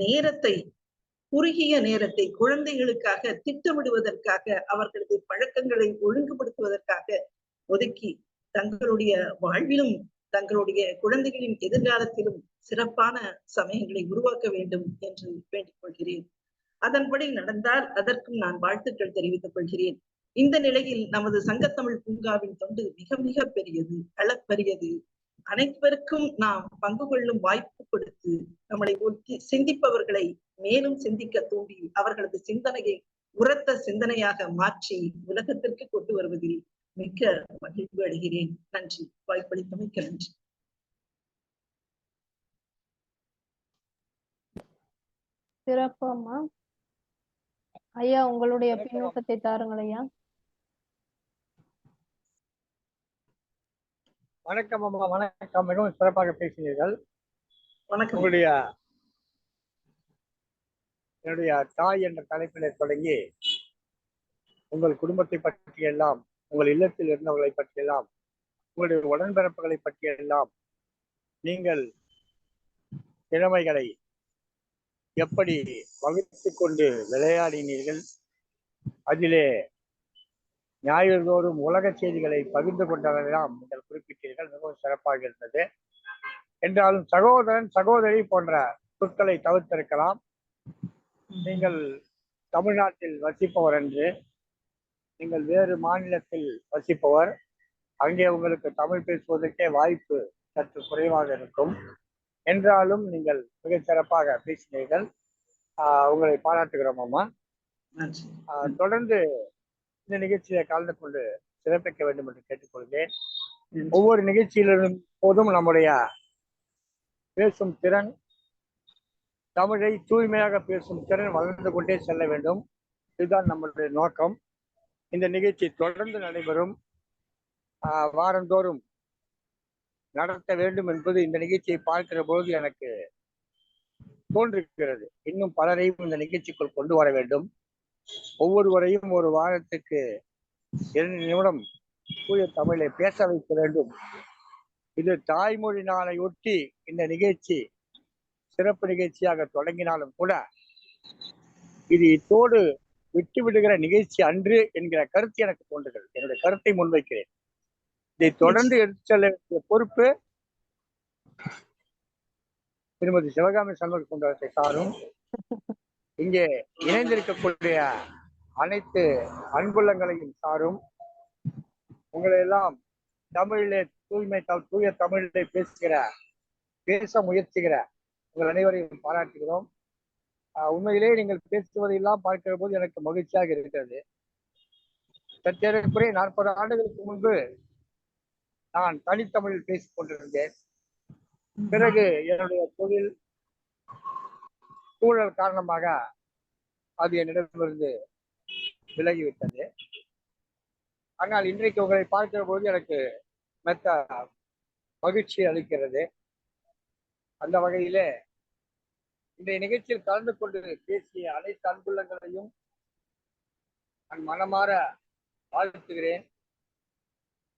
நேரத்தை, குறுகிய நேரத்தை குழந்தைகளுக்காக திட்டமிடுவதற்காக, அவர்களது பழக்கங்களை ஒழுங்குபடுத்துவதற்காக ஒதுக்கி தங்களுடைய வாழ்விலும் தங்களுடைய குழந்தைகளின் எதிர்காலத்திலும் சிறப்பான சமயங்களை உருவாக்க வேண்டும் என்று வேண்டிக் கொள்கிறேன். அதன்படி நடந்தால் அதற்கும் நான் வாழ்த்துக்கள் தெரிவித்துக் கொள்கிறேன். இந்த நிலையில் நமது சங்கத்தமிழ் பூங்காவின் தொண்டு மிக மிக பெரியது, அளப்பரியது. அனைவருக்கும் நாம் பங்கு கொள்ளும் வாய்ப்பு கொடுத்து நம்மளை சிந்திப்பவர்களை மேலும் சிந்திக்க தூண்டி அவர்களது சிந்தனையை உரத்த சிந்தனையாக மாற்றி உலகத்திற்கு கொண்டு வருவதில் மிக்க மகிழ்வு அடைகிறேன். நன்றி. வாய்ப்பளித்தமைக்க நன்றி. சிறப்பு அம்மா. ஐயா உங்களுடைய பின்னூட்டத்தை தாருங்கள் ஐயா. வணக்கம் அம்மா, வணக்கம். மிகவும் சிறப்பாக பேசினீர்கள். வணக்கம். என்னுடைய தாய் என்ற தலைப்பிலே தொடங்கி உங்கள் குடும்பத்தை பற்றியெல்லாம், உங்கள் இல்லத்தில் இருந்தவர்களை பற்றியெல்லாம், உங்களுடைய உடன்பிறப்புகளை பற்றியெல்லாம், நீங்கள் திறமைகளை எப்படி வகுத்து கொண்டு விளையாடினீர்கள், அதிலே ஞாயிறுதோறும் உலக செய்திகளை பகிர்ந்து கொண்டவரெல்லாம் நீங்கள் குறிப்பிட்டீர்கள். மிகவும் சிறப்பாக இருந்தது. என்றாலும் சகோதரன் சகோதரி போன்ற சொற்களை தவிர்த்திருக்கலாம். நீங்கள் தமிழ்நாட்டில் வசிப்பவர் என்று, நீங்கள் வேறு மாநிலத்தில் வசிப்பவர், அங்கே உங்களுக்கு தமிழ் பேசுவதற்கே வாய்ப்பு சற்று குறைவாக இருக்கும். என்றாலும் நீங்கள் மிகச் சிறப்பாக பேசினீர்கள். உங்களை பாராட்டுகிறோம் அம்மா. தொடர்ந்து இந்த நிகழ்ச்சியை கலந்து கொண்டு சிறப்பிக்க வேண்டும் என்று கேட்டுக்கொள்கிறேன். ஒவ்வொரு நிகழ்ச்சியிலும் போதும் நம்முடைய பேசும் திறன், தமிழை தூய்மையாக பேசும் திறன் வளர்ந்து கொண்டே செல்ல வேண்டும். இதுதான் நம்முடைய நோக்கம். இந்த நிகழ்ச்சி தொடர்ந்து நடைபெறும், வாரந்தோறும் நடத்த வேண்டும் என்பது இந்த நிகழ்ச்சியை பார்க்கிற போது எனக்கு தோன்றுகிறது. இன்னும் பலரையும் இந்த நிகழ்ச்சிக்குள் கொண்டு வர வேண்டும். ஒவ்வொருவரையும் ஒரு வாரத்துக்கு 2 நிமிடம் தூய தமிழை பேச வைக்க வேண்டும். இது தாய்மொழி நாளை ஒட்டி இந்த நிகழ்ச்சி சிறப்பு நிகழ்ச்சியாக தொடங்கினாலும் கூட இது இத்தோடு விட்டு விடுகிற நிகழ்ச்சி அன்று என்கிற கருத்து எனக்கு தோன்றுகிறது. என்னுடைய கருத்தை முன்வைக்கிறேன். இதை தொடர்ந்து எடுத்து செல்ல வேண்டிய பொறுப்பு திருமதி சிவகாமி சண்முக சுந்தரத்தை சாரும், இங்கே இணைந்திருக்கக்கூடிய அனைத்து அன்புள்ளங்களையும் சாரும். உங்களை எல்லாம் தமிழிலே தூய தமிழிலே பேச முயற்சிக்கிற உங்கள் அனைவரையும் பாராட்டுகிறோம். உண்மையிலே நீங்கள் பேசுவதையெல்லாம் பார்க்கிற போது எனக்கு மகிழ்ச்சியாக இருக்கிறது. சற்றேறக்குறைய 40 ஆண்டுகளுக்கு முன்பு நான் தனித்தமிழில் பேசிக் கொண்டிருந்தேன். பிறகு என்னுடைய தொழில் சூழல் காரணமாக அது என்னிடமிருந்து விலகிவிட்டது. ஆனால் இன்றைக்கு உங்களை பார்க்கிற போது எனக்கு மெத்த மகிழ்ச்சி அளிக்கிறது. அந்த வகையிலே இன்றைய நிகழ்ச்சியில் கலந்து கொண்டு பேசிய அனைத்து அன்புள்ளங்களையும் நான் மனமாற வாழ்த்துகிறேன்.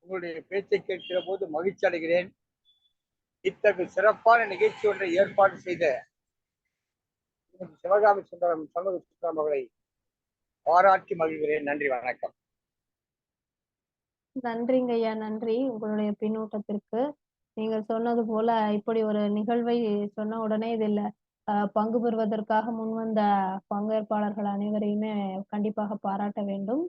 உங்களுடைய பேச்சை கேட்கிற போது மகிழ்ச்சி அடைகிறேன். இத்தகைய சிறப்பான நிகழ்ச்சி ஒன்றை ஏற்பாடு செய்த சிவகாமி சுந்தரம் சண்முக சுந்தரம் அவர்களை பாராட்டி மகிழ்கிறேன். நன்றி, வணக்கம். நன்றிங்க ஐயா, நன்றி உங்களுடைய பின்னூட்டத்திற்கு. நீங்கள் சொன்னது போல இப்படி ஒரு நிகழ்வை சொன்ன உடனே இதில் பங்கு பெறுவதற்காக முன்வந்த பங்கேற்பாளர்கள் அனைவரையுமே கண்டிப்பாக பாராட்ட வேண்டும்.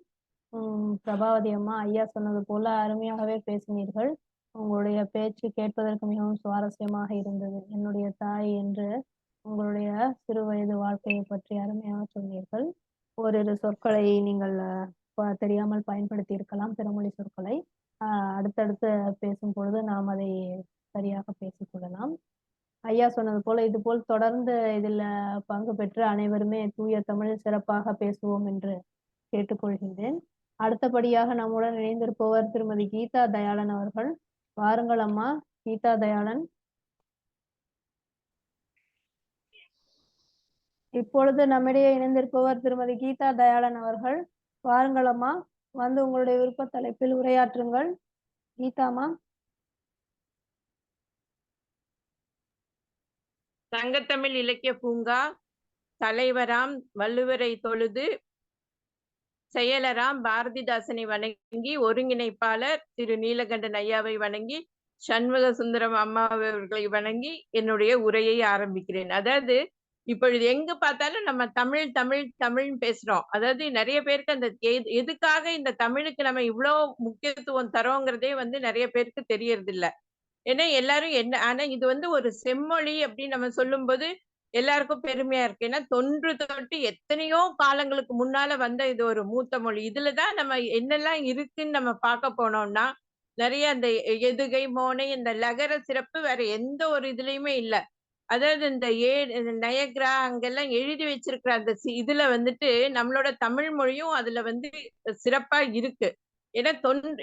பிரபாவதி அம்மா, ஐயா சொன்னது போல அருமையாகவே பேசினீர்கள். உங்களுடைய பேச்சு கேட்பதற்கு மிகவும் சுவாரஸ்யமாக இருந்தது. என்னுடைய தாய் என்று உங்களுடைய சிறு வயது வாழ்க்கையை பற்றி அருமையாக சொன்னீர்கள். ஓரிரு சொற்களை நீங்கள் தெரியாமல் பயன்படுத்தி இருக்கலாம், பிறமொழி சொற்களை. அடுத்தடுத்து பேசும் பொழுது நாம் அதை சரியாக பேசிக்கொள்ளலாம். ஐயா சொன்னது போல இது போல் தொடர்ந்து இதில் பங்கு பெற்று அனைவருமே தூய தமிழ் சிறப்பாக பேசுவோம் என்று கேட்டுக்கொள்கின்றேன். அடுத்தபடியாக நம்முடன் இணைந்திருப்பவர் திருமதி கீதா தயாளன் அவர்கள். வாருங்கள் அம்மா. கீதா தயாளன், இப்பொழுது நம்மிடையே இணைந்திருப்பவர் திருமதி கீதா தயாளன் அவர்கள். வாருங்கள் அம்மா, வந்து உங்களுடைய விருப்ப தலைப்பில் உரையாற்றுங்கள். கீதாமா. சங்கத்தமிழ் இலக்கிய பூங்கா தலைவராம் வள்ளுவரை தொழுது, செயலராம் பாரதிதாசனை வணங்கி, ஒருங்கிணைப்பாளர் திரு நீலகண்டன் ஐயாவை வணங்கி, சண்முக சுந்தரம் அம்மா அவர்களை வணங்கி என்னுடைய உரையை ஆரம்பிக்கிறேன். அதாவது இப்பொழுது எங்க பார்த்தாலும் நம்ம தமிழ் தமிழ் தமிழ் பேசுறோம். அதாவது நிறைய பேருக்கு அந்த எதுக்காக இந்த தமிழுக்கு நம்ம இவ்வளவு முக்கியத்துவம் தரோங்கிறதே நிறைய பேருக்கு தெரியறது இல்லை. ஏன்னா எல்லாரும் என்ன, ஆனா இது ஒரு செம்மொழி அப்படின்னு நம்ம சொல்லும் போது எல்லாருக்கும் பெருமையா இருக்கு. ஏன்னா தொன்று தொட்டு எத்தனையோ காலங்களுக்கு முன்னால வந்த இது ஒரு மூத்த மொழி. இதுலதான் நம்ம என்னெல்லாம் இருக்குன்னு நம்ம பார்க்க போனோம்னா நிறைய அந்த எதுகை மோனை இந்த லகர சிறப்பு வேற எந்த ஒரு இதுலயுமே இல்லை. அதாவது இந்த நயக்ரா அங்கெல்லாம் எழுதி வச்சிருக்கிற அந்த இதுல வந்துட்டு நம்மளோட தமிழ் மொழியும் அதுல வந்து சிறப்பா இருக்கு. ஏன்னா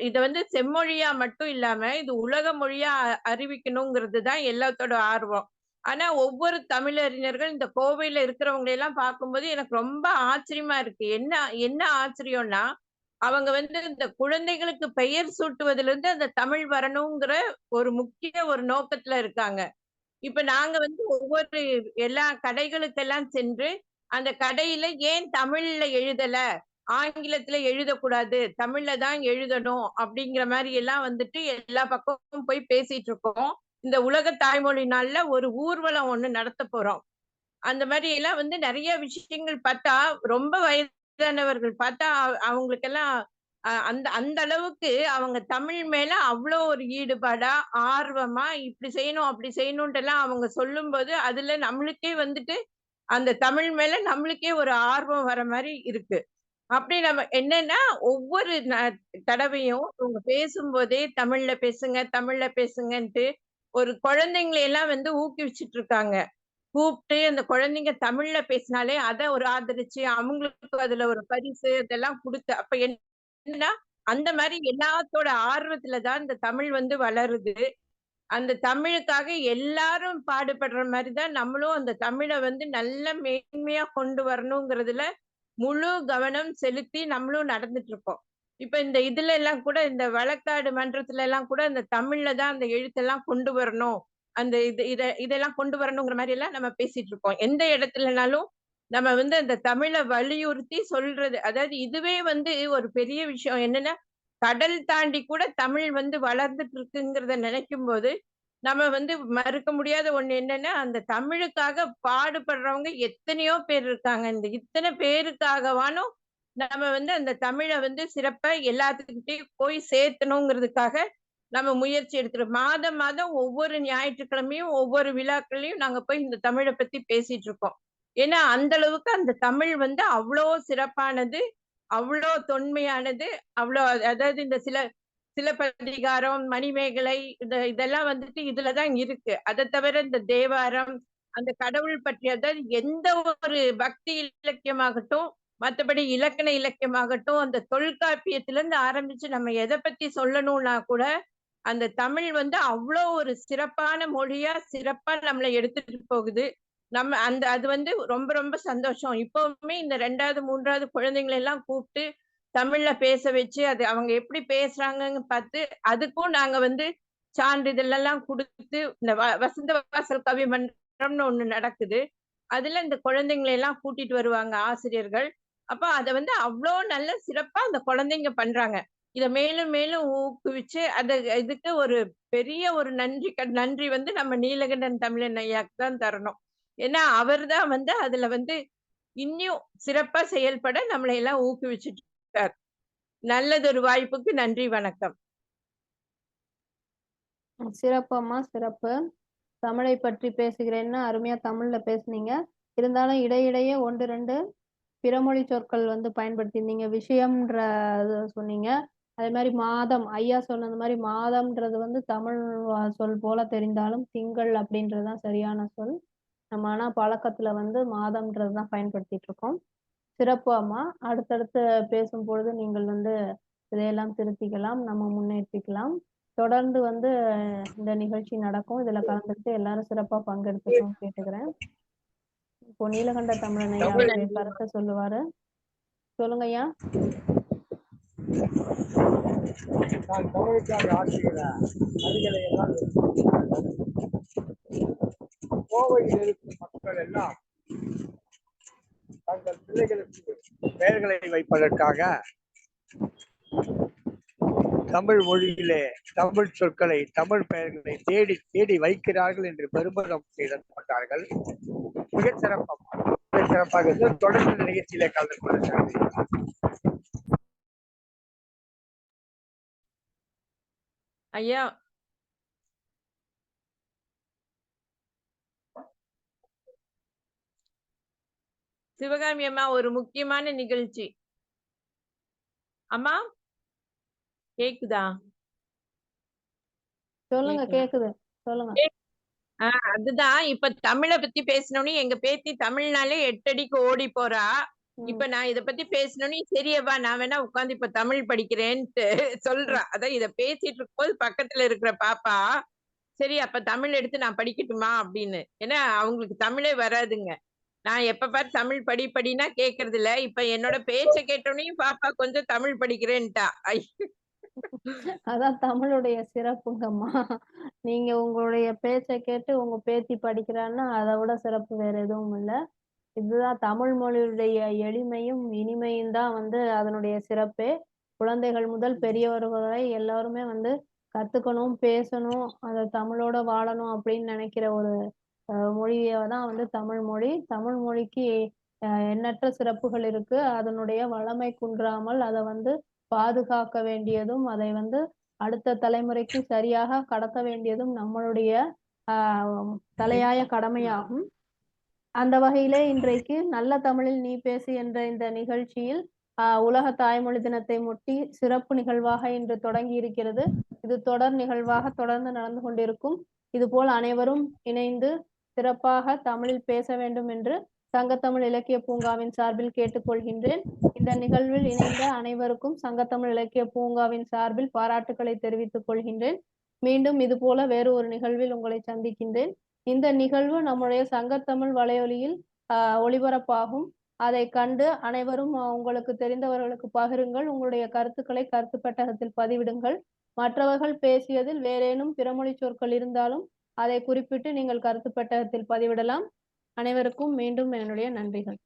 இத வந்து செம்மொழியா மட்டும் இல்லாம இது உலக மொழியா அறிவிக்கணுங்கிறது தான் எல்லாத்தோட ஆர்வம். ஆனா ஒவ்வொரு தமிழறிஞர்கள் இந்த கோவையில இருக்கிறவங்களை எல்லாம் பார்க்கும்போது எனக்கு ரொம்ப ஆச்சரியமா இருக்கு. என்ன என்ன ஆச்சரியம்னா அவங்க வந்து இந்த குழந்தைகளுக்கு பெயர் சூட்டுவதிலிருந்து அந்த தமிழ் வரணுங்கிற ஒரு முக்கிய ஒரு நோக்கத்துல இருக்காங்க. இப்ப நாங்க வந்து ஒவ்வொரு எல்லா கடைகளுக்கெல்லாம் சென்று அந்த கடையில ஏன் தமிழ்ல எழுதல, ஆங்கிலத்துல எழுதக்கூடாது, தமிழ்ல தான் எழுதணும் அப்படிங்கிற மாதிரி எல்லாம் வந்துட்டு எல்லா பக்கமும் போய் பேசிட்டு இருக்கோம். இந்த உலக தாய்மொழி நாள்ல ஒரு ஊர்வலம் ஒண்ணு நடத்த போறோம். அந்த மாதிரி எல்லாம் வந்து நிறைய விஷயங்கள் பார்த்தா ரொம்ப வயதானவர்கள் பார்த்தா அவங்களுக்கெல்லாம் அந்த அந்த அளவுக்கு அவங்க தமிழ் மேல அவ்வளோ ஒரு ஈடுபாடா ஆர்வமா இப்படி செய்யணும் அப்படி செய்யணும்ட்டு எல்லாம் அவங்க சொல்லும்போது அதுல நம்மளுக்கே வந்துட்டு அந்த தமிழ் மேல நம்மளுக்கே ஒரு ஆர்வம் வர மாதிரி இருக்கு. அப்படி நம்ம என்னன்னா ஒவ்வொரு தடவையும் அவங்க பேசும்போதே தமிழ்ல பேசுங்க தமிழ்ல பேசுங்கன்ட்டு ஒரு குழந்தைங்களை எல்லாம் வந்து ஊக்குவிச்சுட்டு இருக்காங்க. கூப்பிட்டு அந்த குழந்தைங்க தமிழ்ல பேசினாலே அதை ஒரு ஆதரிச்சு அவங்களுக்கு அதுல ஒரு பரிசு இதெல்லாம் கொடுத்து அப்ப என்னன்னா அந்த மாதிரி எல்லாத்தோட ஆர்வத்துலதான் இந்த தமிழ் வந்து வளருது. அந்த தமிழுக்காக எல்லாரும் பாடுபடுற மாதிரிதான் நம்மளும் அந்த தமிழை வந்து நல்ல மேன்மையா கொண்டு வரணுங்கிறதுல முழு கவனம் செலுத்தி நம்மளும் நடந்துட்டு இருக்கோம். இப்ப இந்த இதுல எல்லாம் கூட இந்த வழக்காடு மன்றத்துல எல்லாம் கூட அந்த தமிழ்ல தான் அந்த எழுத்தெல்லாம் கொண்டு வரணும், அந்த இதெல்லாம் கொண்டு வரணுங்கிற மாதிரி எல்லாம் நம்ம பேசிட்டு இருக்கோம். எந்த இடத்துலனாலும் நம்ம வந்து அந்த தமிழை வலியுறுத்தி சொல்றது. அதாவது இதுவே வந்து ஒரு பெரிய விஷயம் என்னன்னா கடல் தாண்டி கூட தமிழ் வந்து வளர்ந்துட்டு இருக்குங்கிறத நினைக்கும் போது நம்ம வந்து மறுக்க முடியாத ஒண்ணு என்னன்னா அந்த தமிழுக்காக பாடுபடுறவங்க எத்தனையோ பேர் இருக்காங்க. இந்த இத்தனை பேருக்காகவானும் நம்ம வந்து அந்த தமிழை வந்து சிறப்பா எல்லாத்துக்கிட்டையும் போய் சேர்த்தணுங்கிறதுக்காக நம்ம முயற்சி எடுத்துறோம். மாதம் மாதம் ஒவ்வொரு ஞாயிற்றுக்கிழமையும் ஒவ்வொரு விழாக்கள்லயும் நாங்க போய் இந்த தமிழை பத்தி பேசிட்டு இருக்கோம். ஏன்னா அந்த அளவுக்கு அந்த தமிழ் வந்து அவ்வளோ சிறப்பானது, அவ்வளோ தொன்மையானது, அவ்வளோ அதாவது இந்த சிலப்பதிகாரம், மணிமேகலை இதெல்லாம் வந்துட்டு இதுலதான் இருக்கு. அதை தவிர இந்த தேவாரம், அந்த கடவுள் பற்றி அதாவது எந்த ஒரு பக்தி இலக்கியமாகட்டும், மற்றபடி இலக்கண இலக்கியமாகட்டும், அந்த தொல்காப்பியத்துல இருந்து ஆரம்பிச்சு நம்ம எதை பத்தி சொல்லணும்னா கூட அந்த தமிழ் வந்து அவ்வளோ ஒரு சிறப்பான மொழியா சிறப்பா நம்மளை எடுத்துட்டு போகுது. நம்ம அந்த அது வந்து ரொம்ப ரொம்ப சந்தோஷம். இப்பவுமே இந்த 2வது 3வது குழந்தைங்களை எல்லாம் கூப்பிட்டு தமிழ்ல பேச வச்சு அது அவங்க எப்படி பேசுறாங்கன்னு பார்த்து அதுக்கும் நாங்க வந்து சான்றிதழ் எல்லாம் கொடுத்து இந்த வசந்த வாசல் கவி மன்றம்னு ஒண்ணு நடக்குது. அதுல இந்த குழந்தைங்களை எல்லாம் கூட்டிட்டு வருவாங்க ஆசிரியர்கள். அப்ப அதை வந்து அவ்வளோ நல்ல சிறப்பா அந்த குழந்தைங்க பண்றாங்க. இத மேலும் மேலும் ஊக்குவிச்சு இதுக்கு ஒரு பெரிய ஒரு நன்றி வந்து நம்ம நீலகண்டன் தமிழன் ஐயாக்கு தான் தரணும். ஏன்னா அவர்தான் வந்து அதுல வந்து இன்னும் சிறப்பா செயல்பட நம்மளை எல்லாம் ஊக்குவிச்சுட்டு இருக்கார். நல்லதொரு வாய்ப்புக்கு நன்றி, வணக்கம். சிறப்பம்மா, சிறப்பு. தமிழை பற்றி பேசுகிறேன்னா அருமையா தமிழ்ல பேசுனீங்க. இருந்தாலும் இடையிடையே 1, 2 பிறமொழி சொற்கள் வந்து பயன்படுத்தியிருந்தீங்க. விஷயம்ன்ற சொன்னீங்க. அதே மாதிரி மாதம், ஐயா சொன்னது மாதிரி மாதம்ன்றது வந்து தமிழ் சொல் போல தெரிந்தாலும் திங்கள் அப்படின்றதுதான் சரியான சொல். நம்ம ஆனா பழக்கத்துல வந்து மாதம்ன்றதுதான் பயன்படுத்திட்டு இருக்கோம். சிறப்பு அம்மா. அடுத்தடுத்து பேசும் பொழுது நீங்கள் வந்து இதையெல்லாம் திருத்திக்கலாம், நம்ம முன்னேற்றிக்கலாம். தொடர்ந்து வந்து இந்த நிகழ்ச்சி நடக்கும். இதுல கலந்துக்கிட்டு எல்லாரும் சிறப்பா பங்கெடுத்துக்கணும் கேட்டுக்கிறேன். இப்போ நீலகண்ட தமிழன் ஐயா அவருடைய கருத்தை சொல்லுவாரு. சொல்லுங்க ஐயா. நான் தமிழுக்காக ஆற்றுகிற பணிகளை எல்லாம் கோவையில் இருக்கும் மக்கள் எல்லாம் தங்கள் பிள்ளைகளுக்கு பெயர்களை வைப்பதற்காக தமிழ் மொழியிலே தமிழ் சொற்களை தமிழ் பெயர்களை தேடி தேடி வைக்கிறார்கள் என்று பெருமிதம் செய்து கொண்டார்கள். மிகச் சிறப்பாக தொடர்ந்து நிகழ்ச்சியிலே கலந்து கொள்கிறார்கள். ஐயா, சிவகாமி அம்மா, ஒரு முக்கியமான நிகழ்ச்சி. அம்மா கேக்குதா? சொல்லுங்க, கேக்குது, சொல்லுங்க. அதுதான் இப்ப தமிழை பத்தி பேசணும்னு எங்க பேத்தி தமிழ்னாலே 8 அடிக்கு ஓடி போறா. இப்ப நான் இத பத்தி பேசணும்னு சரியவா நான் வேணா உட்கார்ந்து இப்ப தமிழ் படிக்கிறேன்ட்டு சொல்றா. அதான் இத பேசிட்டு இருக்கும்போது பக்கத்துல இருக்கிற பாப்பா சரி அப்ப தமிழ் எடுத்து நான் படிக்கட்டுமா அப்படின்னு. ஏன்னா அவங்களுக்கு தமிழே வராதுங்க. நான் எப்ப பாரு தமிழ் படினா கேக்குறது இல்ல. இப்ப என்னோட பேச்ச கேட்டோனையும் பாப்பா கொஞ்சம் தமிழ் படிக்கிறேன்ட்டா. அதான் தமிழுடைய சிறப்புங்கம்மா. நீங்க உங்களுடைய பேச்ச கேட்டு உங்க பேத்தி படிக்கிறான்னா அதை விட சிறப்பு வேற எதுவும் இல்ல. இதுதான் தமிழ் மொழியுடைய எளிமையும் இனிமையும் தான் வந்து அதனுடைய சிறப்பே. குழந்தைகள் முதல் பெரியவர்கள் வரை எல்லாருமே வந்து கத்துக்கணும், பேசணும், அந்த தமிழோட வாழணும் அப்படின்னு நினைக்கிற ஒரு மொழியை தான் வந்து தமிழ் மொழி. தமிழ் மொழிக்கு எண்ணற்ற சிறப்புகள் இருக்கு. அதனுடைய வளமை குன்றாமல் அதை வந்து பாதுகாக்க வேண்டியதும் அதை வந்து அடுத்த தலைமுறைக்கு சரியாக கடத்த வேண்டியதும் நம்மளுடைய தலையாய கடமையாகும். அந்த வகையிலே இன்றைக்கு நல்ல தமிழில் நீ பேசு என்ற இந்த நிகழ்ச்சியில் உலக தாய்மொழி தினத்தை முட்டி சிறப்பு நிகழ்வாக இன்று தொடங்கி இருக்கிறது. இது தொடர் நிகழ்வாக தொடர்ந்து நடந்து கொண்டிருக்கும். இதுபோல் அனைவரும் இணைந்து சிறப்பாக தமிழில் பேச வேண்டும் என்று சங்கத்தமிழ் இலக்கிய பூங்காவின் சார்பில் கேட்டுக்கொள்கின்றேன். இந்த நிகழ்வில் இணைந்த அனைவருக்கும் சங்கத்தமிழ் இலக்கிய பூங்காவின் சார்பில் பாராட்டுக்களை தெரிவித்துக் கொள்கின்றேன். மீண்டும் இது போல வேறு ஒரு நிகழ்வில் உங்களை சந்திக்கின்றேன். இந்த நிகழ்வு நம்முடைய சங்கத்தமிழ் வலையொலியில் ஒளிபரப்பாகும். அதை கண்டு அனைவரும் உங்களுக்கு தெரிந்தவர்களுக்கு பகிருங்கள். உங்களுடைய கருத்துக்களை கருத்து பெட்டகத்தில் பதிவிடுங்கள். மற்றவர்கள் பேசியதில் வேறேனும் பிறமொழி சொற்கள் இருந்தாலும் அதை குறிப்பிட்டு நீங்கள் கருத்து பெட்டகத்தில் பதிவிடலாம். அனைவருக்கும் மீண்டும் என்னுடைய நன்றிகள்.